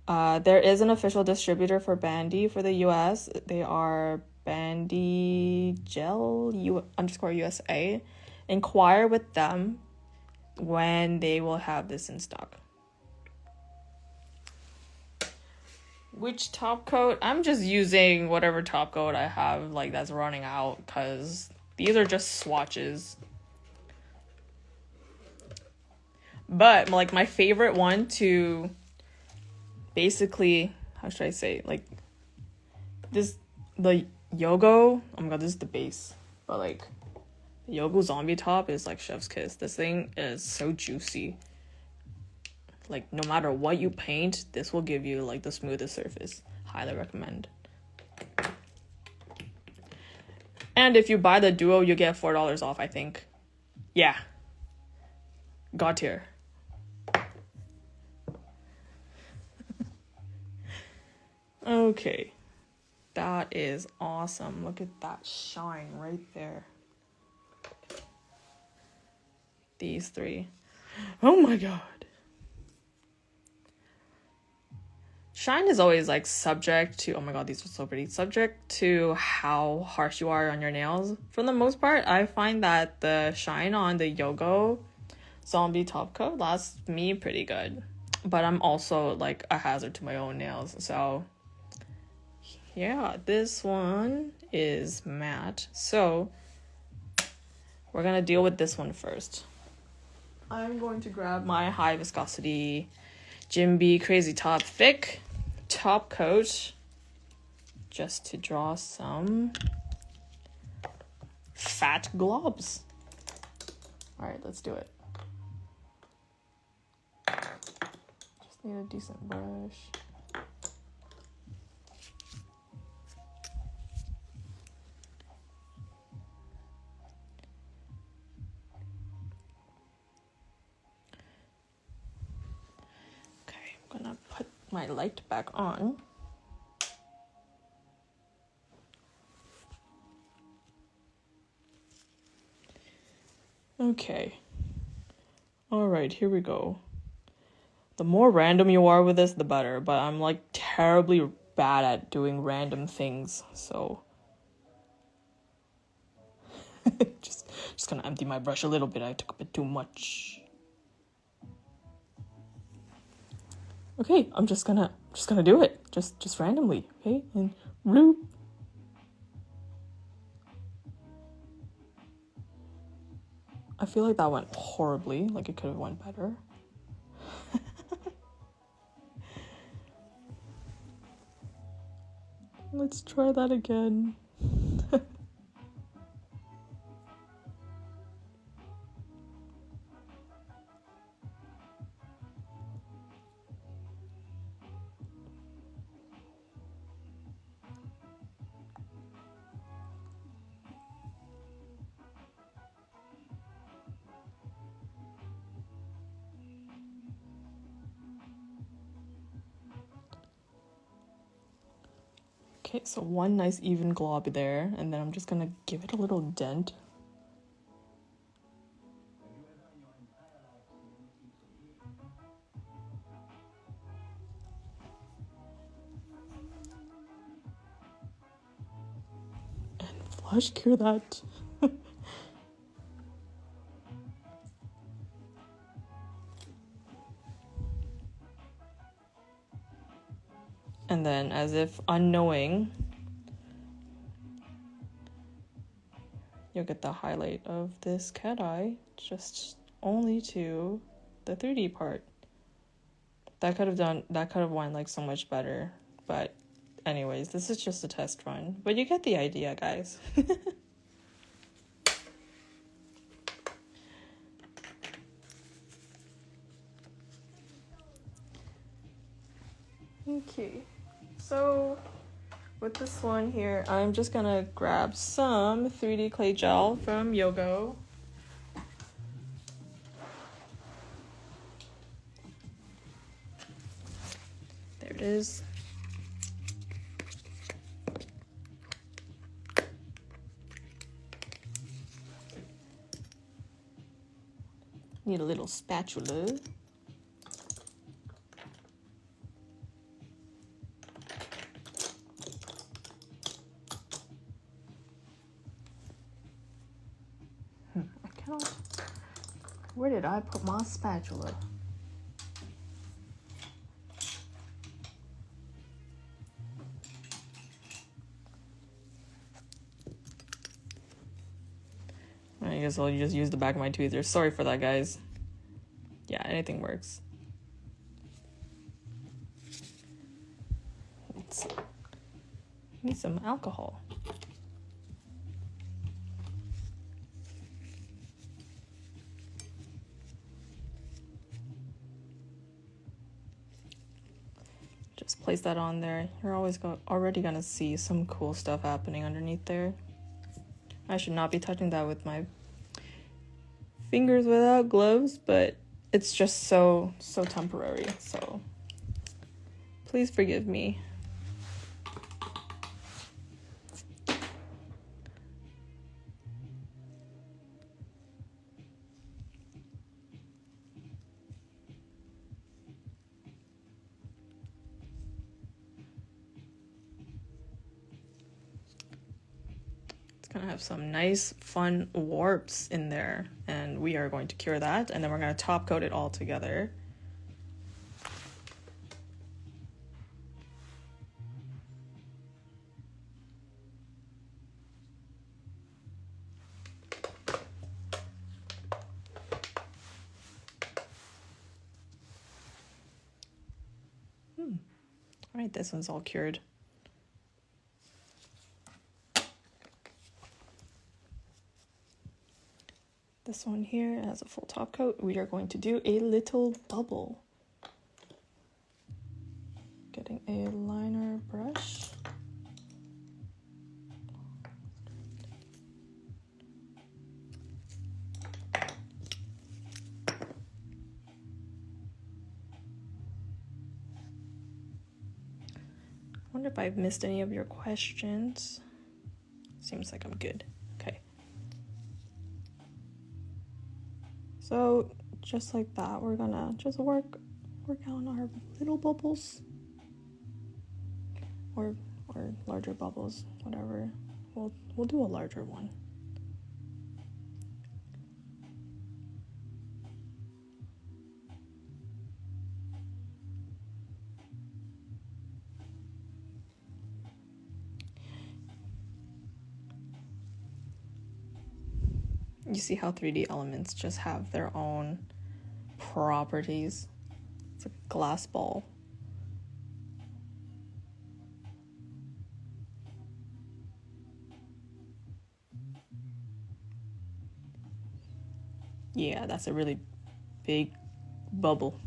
there is an official distributor for BANDI for the US. They are BANDI Gel _USA. Inquire with them when they will have this in stock. Which top coat? I'm just using whatever top coat I have like that's running out because these are just swatches. But like my favorite one to basically, how should I say, like this, the Yogo, oh my god, this is the base, but like the Yogo Zombie top is like chef's kiss. This thing is so juicy. Like no matter what you paint, this will give you like the smoothest surface. Highly recommend. And if you buy the duo, you get $4 off, I think. Yeah. God tier. Okay. That is awesome. Look at that shine right there. These three. Oh my god. Shine is always like subject to, oh my god, these are so pretty, subject to how harsh you are on your nails. For the most part, I find that the shine on the Yogo Zombie top coat lasts me pretty good. But I'm also like a hazard to my own nails. So yeah, this one is matte. So we're gonna deal with this one first. I'm going to grab my high viscosity Jim B Crazy Top Thick top coat just to draw some fat globs. All right, let's do it. Just need a decent brush. Okay, I'm gonna put my light back on. Okay. All right, here we go. The more random you are with this, the better, but I'm like terribly bad at doing random things, so just gonna empty my brush a little bit. I took a bit too much. Okay, I'm just gonna do it. Just randomly, okay? And bloop. I feel like that went horribly, like it could have went better. Let's try that again. Okay, so one nice even glob there, and then I'm just gonna give it a little dent. And flush cure that. And then, as if unknowing, you'll get the highlight of this cat eye just only to the 3D part. That could have went like so much better. But anyways, this is just a test run. But you get the idea, guys. Okay, so with this one here, I'm just gonna grab some 3D clay gel from Yogo. There it is. Need a little spatula. I cannot. Where did I put my spatula? I guess I'll just use the back of my tweezers. Sorry for that, guys. Yeah, anything works. Need some alcohol. Just place that on there. You're already gonna see some cool stuff happening underneath there. I should not be touching that with my fingers without gloves, but it's just so temporary, so please forgive me. Gonna have some nice fun warps in there, and we are going to cure that, and then we're going to top coat it all together. All right, this one's all cured. This one here has a full top coat. We are going to do a little bubble. Getting a liner brush. I wonder if I've missed any of your questions. Seems like I'm good. Okay. So just like that, we're gonna just work on our little bubbles, or larger bubbles, whatever. We'll do a larger one. You see how 3D elements just have their own properties. It's a glass ball. Yeah, that's a really big bubble.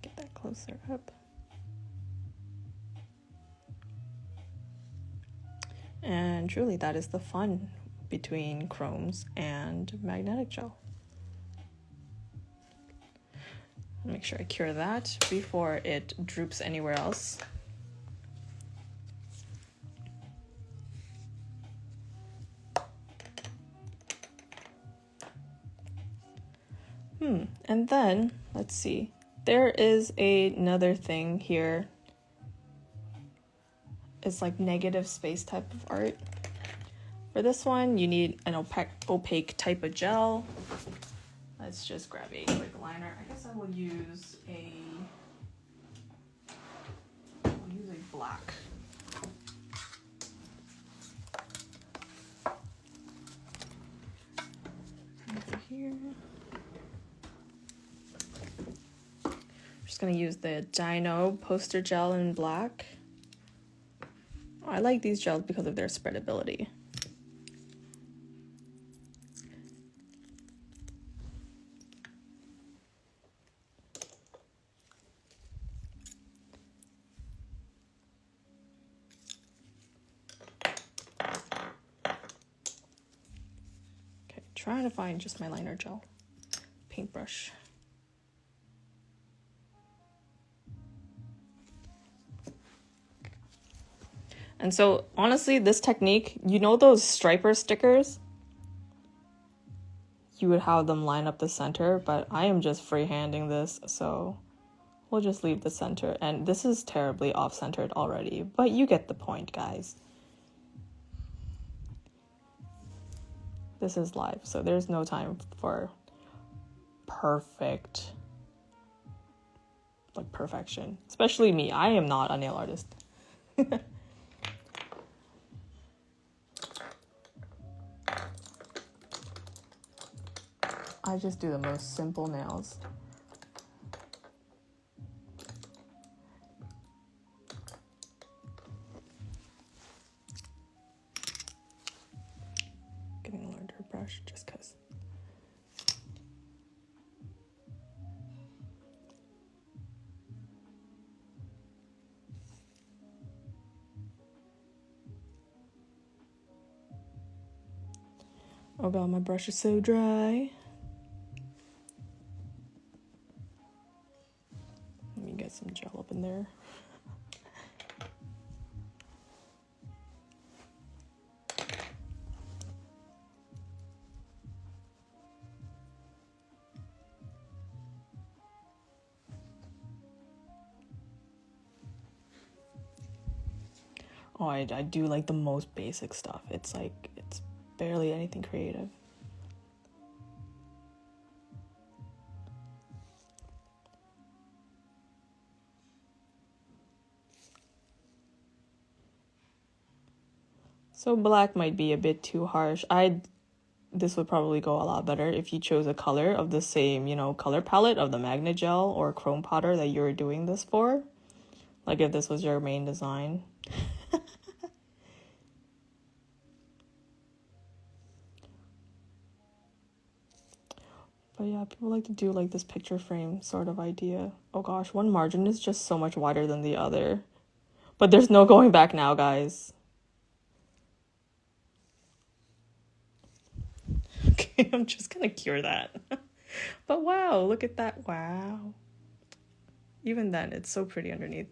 Get that closer up. And truly, that is the fun between chromes and magnetic gel. Make sure I cure that before it droops anywhere else. And then, let's see. There is another thing here. It's like negative space type of art. For this one, you need an opaque type of gel. Let's just grab a quick liner. I guess I will use a black. Over here. Just gonna use the Dino poster gel in black. Oh, I like these gels because of their spreadability. Okay, trying to find just my liner gel. Paintbrush. And so, honestly, this technique, you know those striper stickers? You would have them line up the center, but I am just freehanding this, so we'll just leave the center. And this is terribly off-centered already, but you get the point, guys. This is live, so there's no time for perfection. Especially me, I am not a nail artist. I just do the most simple nails. Getting a larger brush just because. Oh god, my brush is so dry. Let me get some gel up in there. Oh, I do like the most basic stuff. It's like, it's barely anything creative. So black might be a bit too harsh. This would probably go a lot better if you chose a color of the same, color palette of the magnet gel or chrome powder that you were doing this for. Like if this was your main design. But yeah, people like to do like this picture frame sort of idea. Oh gosh, one margin is just so much wider than the other. But there's no going back now, guys. Okay, I'm just gonna cure that. But wow, look at that. Wow. Even then, it's so pretty underneath.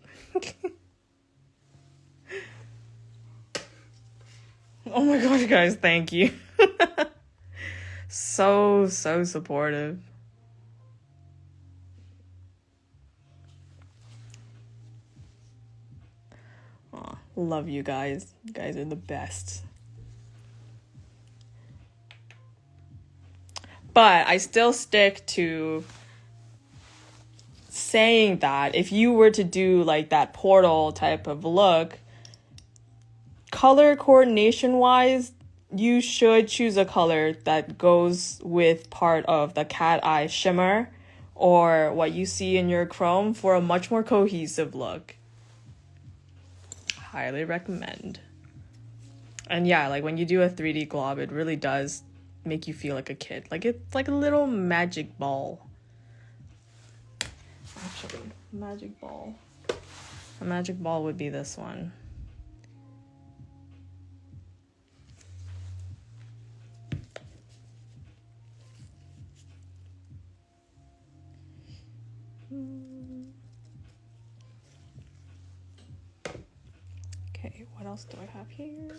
Oh my gosh, guys, thank you. So supportive. Aw, love you guys. You guys are the best. But I still stick to saying that if you were to do like that portal type of look, color coordination wise, you should choose a color that goes with part of the cat eye shimmer or what you see in your chrome for a much more cohesive look. Highly recommend. And yeah, like when you do a 3D glob, it really does make you feel like a kid. Like it's like a little magic ball. Actually, magic ball. A magic ball would be this one. Okay, what else do I have here?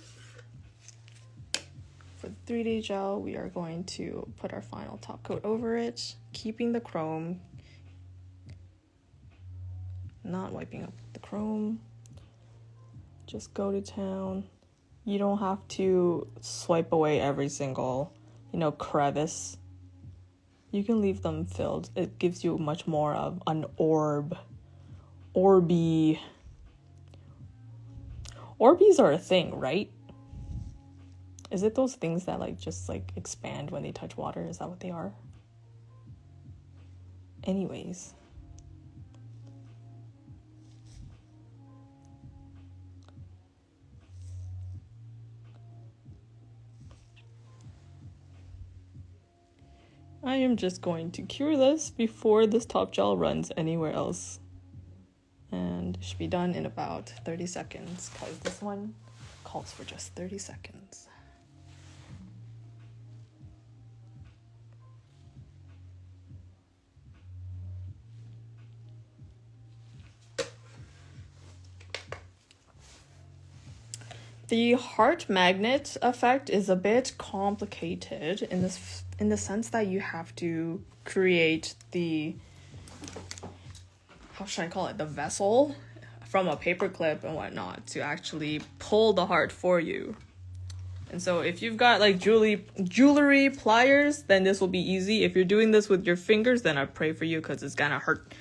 For the 3D gel, we are going to put our final top coat over it, keeping the chrome, not wiping up the chrome. Just go to town. You don't have to swipe away every single, crevice. You can leave them filled. It gives you much more of an orby. Orbeez are a thing, right? Is it those things that just expand when they touch water? Is that what they are? Anyways. I am just going to cure this before this top gel runs anywhere else. And it should be done in about 30 seconds because this one calls for just 30 seconds. The heart magnet effect is a bit complicated in the sense that you have to create the, how should I call it, the vessel from a paper clip and whatnot to actually pull the heart for you. And so if you've got jewelry pliers, then this will be easy. If you're doing this with your fingers, then I pray for you because it's gonna hurt.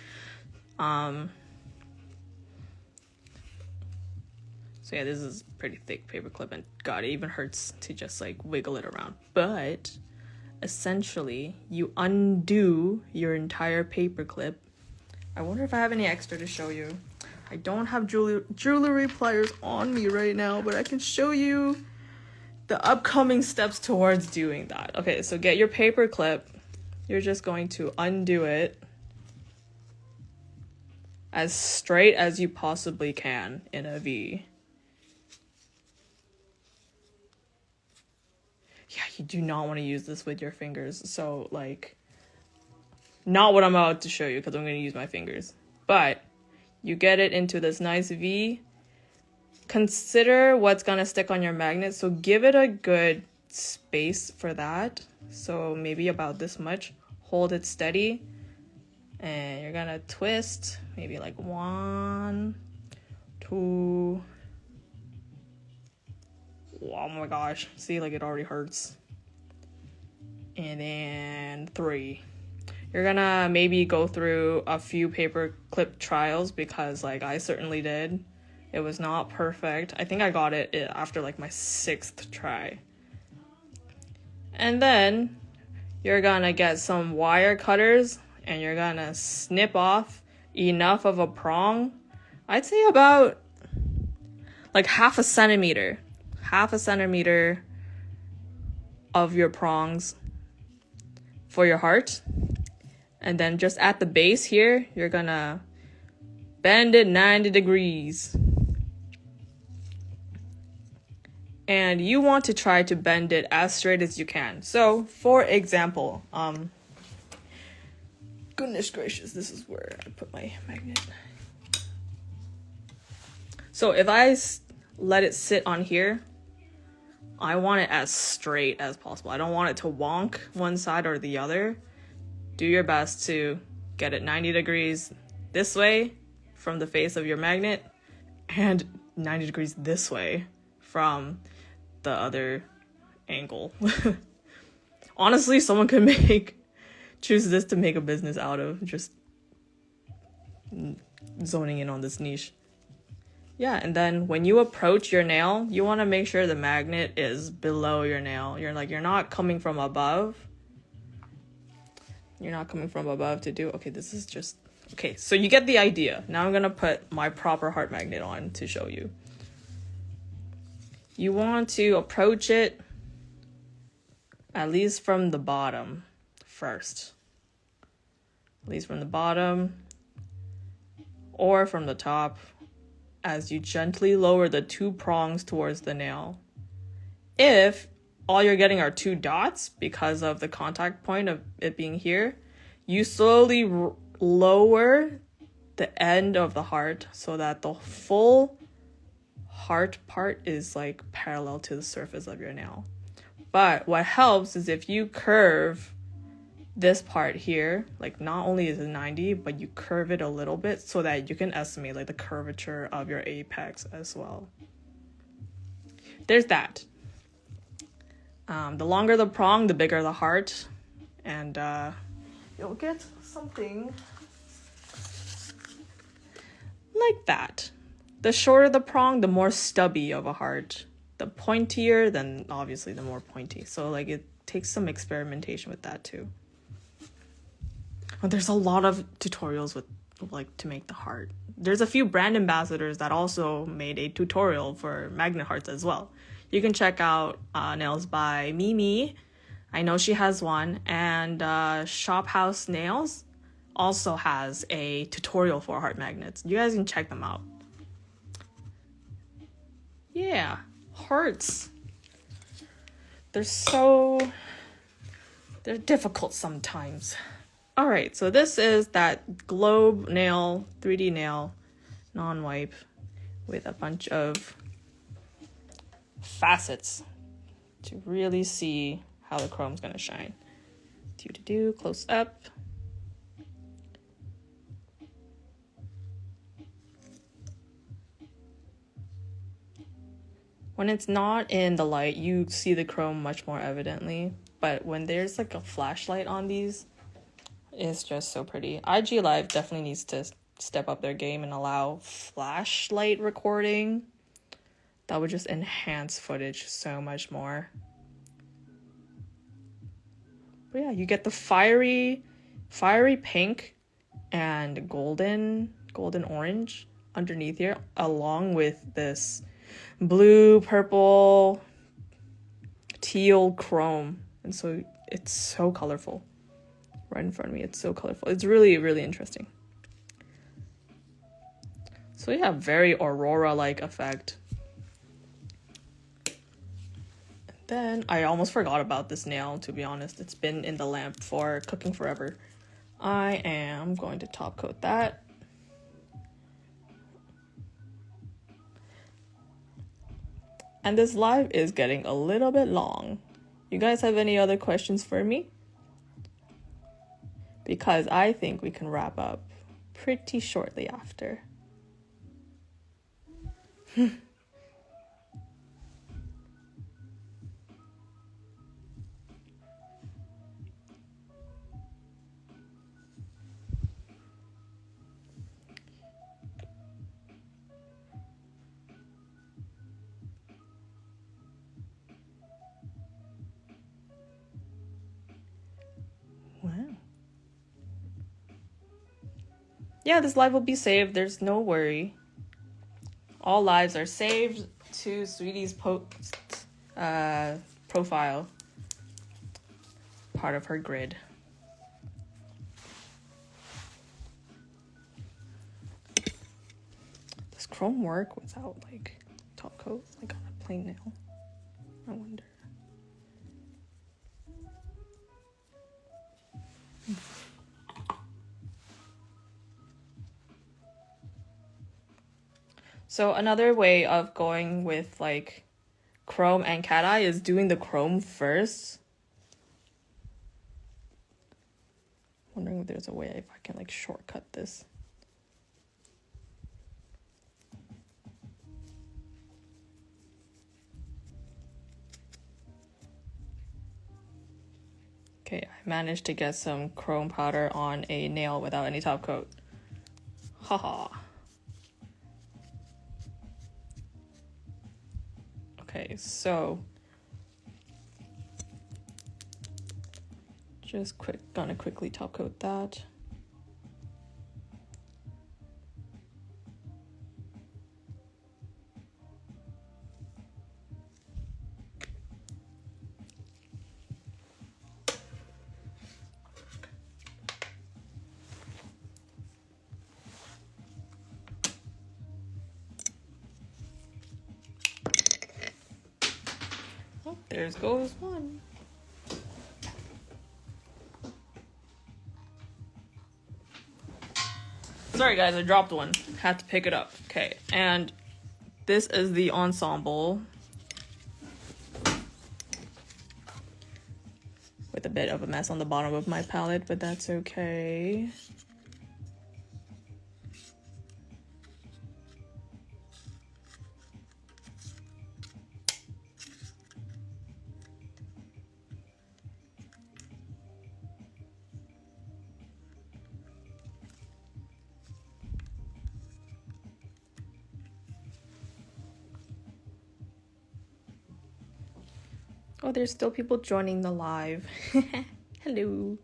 So yeah, this is pretty thick paper clip, and God, it even hurts to just wiggle it around. But essentially, you undo your entire paper clip. I wonder if I have any extra to show you. I don't have jewelry pliers on me right now, but I can show you the upcoming steps towards doing that. Okay, so get your paper clip. You're just going to undo it as straight as you possibly can in a V. Yeah, you do not want to use this with your fingers. So, not what I'm about to show you because I'm going to use my fingers. But you get it into this nice V. Consider what's going to stick on your magnet. So give it a good space for that. So maybe about this much. Hold it steady. And you're going to twist. Maybe 1, 2... Oh my gosh, see, it already hurts. And then 3. You're gonna maybe go through a few paper clip trials because I certainly did. It was not perfect. I think I got it after my 6th try. And then you're gonna get some wire cutters and you're gonna snip off enough of a prong. I'd say about half a centimeter of your prongs for your heart. And then just at the base here, you're gonna bend it 90 degrees. And you want to try to bend it as straight as you can. So, for example, goodness gracious, this is where I put my magnet. So if I let it sit on here, I want it as straight as possible. I don't want it to wonk one side or the other. Do your best to get it 90 degrees this way from the face of your magnet and 90 degrees this way from the other angle. Honestly, someone could choose this to make a business out of, just zoning in on this niche. Yeah, and then when you approach your nail, you want to make sure the magnet is below your nail. You're not coming from above. You're not coming from above to do, okay, this is just, okay, so you get the idea. Now I'm going to put my proper heart magnet on to show you. You want to approach it at least from the bottom first. At least from the bottom or from the top, as you gently lower the 2 prongs towards the nail. If all you're getting are 2 dots because of the contact point of it being here, you slowly lower the end of the heart so that the full heart part is like parallel to the surface of your nail. But what helps is if you curve this part here, like not only is it 90, but you curve it a little bit so that you can estimate like the curvature of your apex as well. There's that. The longer the prong, the bigger the heart, and you'll get something like that. The shorter the prong, the more stubby of a heart. The pointier, then obviously the more pointy. So like it takes some experimentation with that too. There's a lot of tutorials with like to make the heart. There's a few brand ambassadors that also made a tutorial for magnet hearts as well. You can check out Nails by Mimi. I know she has one. And Shop House Nails also has a tutorial for heart magnets. You guys can check them out. Yeah, hearts. They're difficult sometimes. All right, so this is that globe nail, 3D nail, non-wipe with a bunch of facets to really see how the chrome's gonna shine. Close up. When it's not in the light, you see the chrome much more evidently, but when there's like a flashlight on these, it's just so pretty. IG Live definitely needs to step up their game and allow flashlight recording. That would just enhance footage so much more. But yeah, you get the fiery pink and golden orange underneath here, along with this blue, purple, teal chrome. And so it's so colorful. Right in front of me, it's so colorful. It's really, really interesting. So you have very Aurora-like effect. Then I almost forgot about this nail, to be honest. It's been in the lamp for cooking forever. I am going to top coat that. And this live is getting a little bit long. You guys have any other questions for me? Because I think we can wrap up pretty shortly after. Wow. Yeah, this live will be saved. There's no worry. All lives are saved to Sweetie's profile. Part of her grid. Does chrome work without like top coat, like on a plain nail? I wonder. So another way of going with like chrome and cat eye is doing the chrome first. Wondering if there's a way if I can like shortcut this. Okay, I managed to get some chrome powder on a nail without any top coat. Haha. Okay, so just gonna quickly top coat that. Oh, there goes one. Sorry guys, I dropped one. Had to pick it up. Okay, and this is the ensemble. With a bit of a mess on the bottom of my palette, but that's okay. Oh, there's still people joining the live. Hello.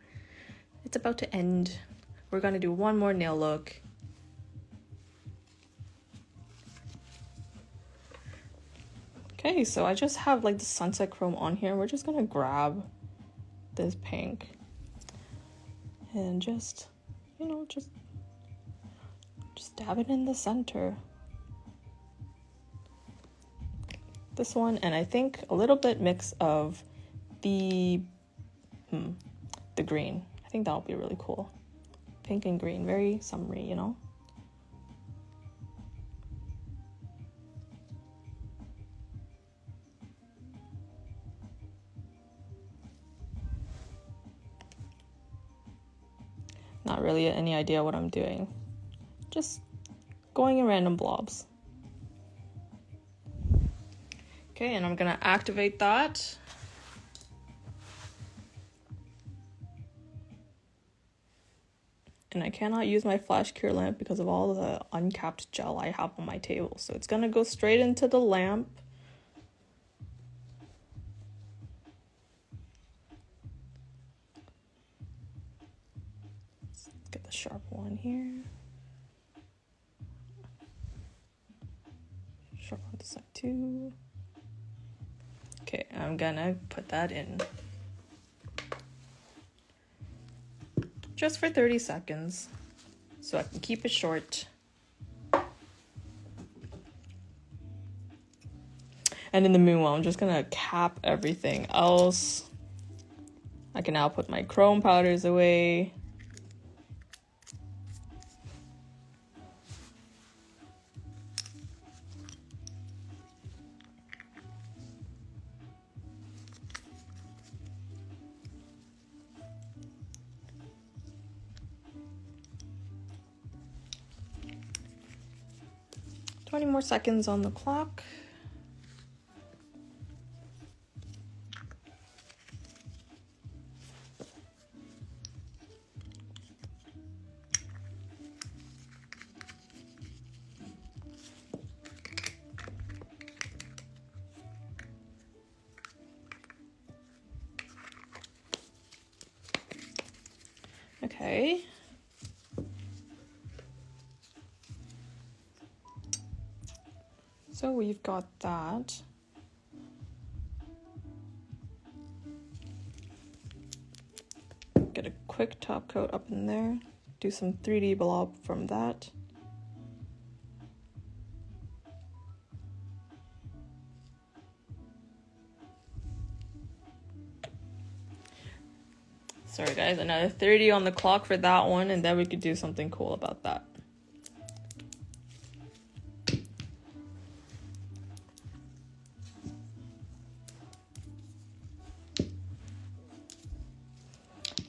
It's about to end. We're gonna do one more nail look. Okay, so I just have like the sunset chrome on here. We're just gonna grab this pink and just, you know, just dab it in the center. This one, and I think a little bit mix of the green. I think that'll be really cool. Pink and green, very summery, you know? Not really any idea what I'm doing. Just going in random blobs. Okay, and I'm gonna activate that. And I cannot use my flash cure lamp because of all the uncapped gel I have on my table. So it's gonna go straight into the lamp. Let's get the sharp one here. Sharp on the side too. Okay, I'm gonna put that in. Just for 30 seconds, so I can keep it short. And in the meanwhile, I'm just gonna cap everything else. I can now put my chrome powders away. Twenty more seconds on the clock. Okay. So we've got that. Get a quick top coat up in there. Do some 3D blob from that. Sorry guys, another 30 on the clock for that one, and then we could do something cool about that.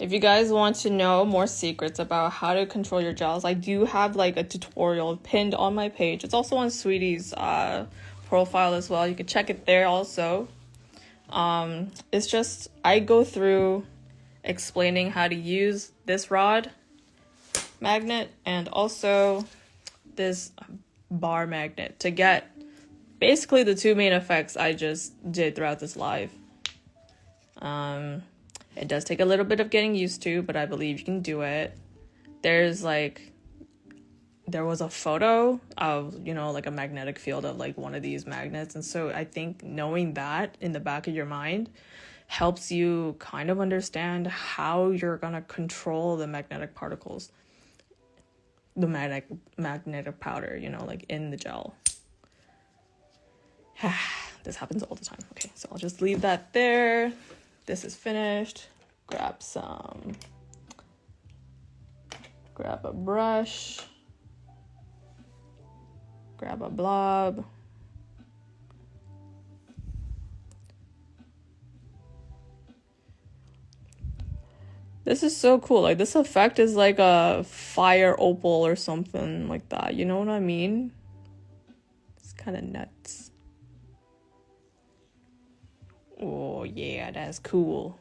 If you guys want to know more secrets about how to control your gels, I do have like a tutorial pinned on my page. It's also on Sweetie's profile as well. You can check it there also. It's just, I go through explaining how to use this rod magnet and also this bar magnet to get basically the two main effects I just did throughout this live. It does take a little bit of getting used to, but I believe you can do it. There was a photo of, you know, like a magnetic field of like one of these magnets. And so I think knowing that in the back of your mind helps you kind of understand how you're going to control the magnetic particles, the magnetic powder, you know, like in the gel. This happens all the time. Okay, so I'll just leave that there. This is finished. Grab a brush. grab a blob. This is so cool. Like, this effect is like a fire opal or something like that. You know what I mean? It's kind of nuts. Oh, yeah, that's cool.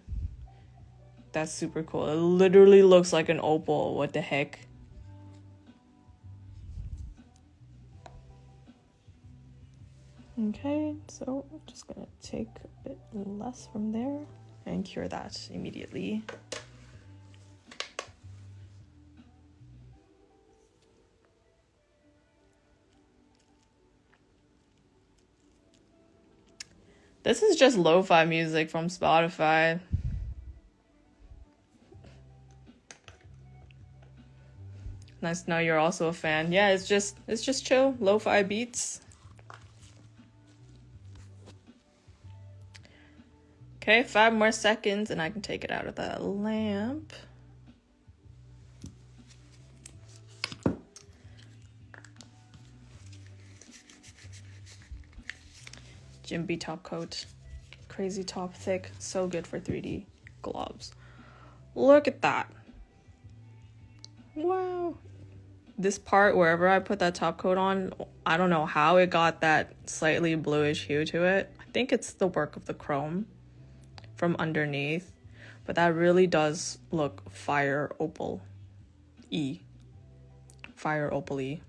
That's super cool. It literally looks like an opal. What the heck? Okay, so I'm just gonna take a bit less from there and cure that immediately. This is just lo-fi music from Spotify. Nice to know you're also a fan. Yeah, it's just chill, lo-fi beats. Okay, 5 more seconds and I can take it out of the lamp. Jimby top coat. Crazy top thick. So good for 3D gloves. Look at that. Wow. This part, wherever I put that top coat on, I don't know how it got that slightly bluish hue to it. I think it's the work of the chrome from underneath. But that really does look fire opal-y. Fire opal-y.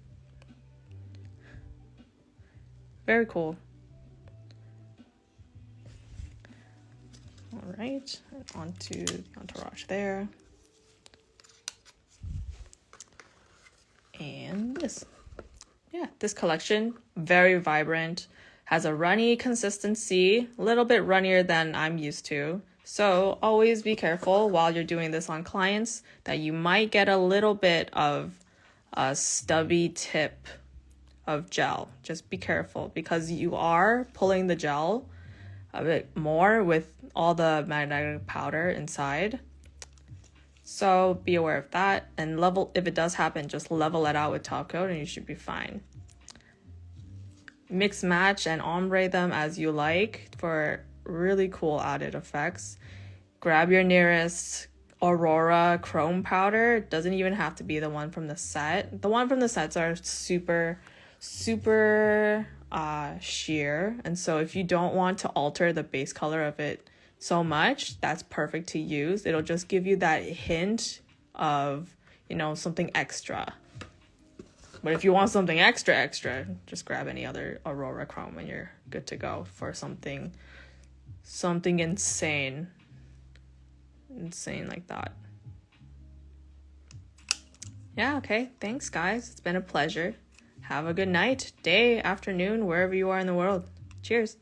Very cool. All right, onto the entourage there. And this. Yeah, this collection, very vibrant, has a runny consistency, a little bit runnier than I'm used to. So always be careful while you're doing this on clients that you might get a little bit of a stubby tip of gel. Just be careful because you are pulling the gel a bit more with all the magnetic powder inside. So be aware of that and if it does happen, just level it out with top coat and you should be fine. Mix, match, and ombre them as you like for really cool added effects. Grab your nearest Aurora chrome powder. It doesn't even have to be the one from the set. The one from the sets are super sheer, and so if you don't want to alter the base color of it so much, that's perfect to use. It'll just give you that hint of, you know, something extra. But if you want something extra, just grab any other Aurora chrome and you're good to go for something insane like that. Yeah, okay. Thanks, guys. It's been a pleasure. Have a good night, day, afternoon, wherever you are in the world. Cheers.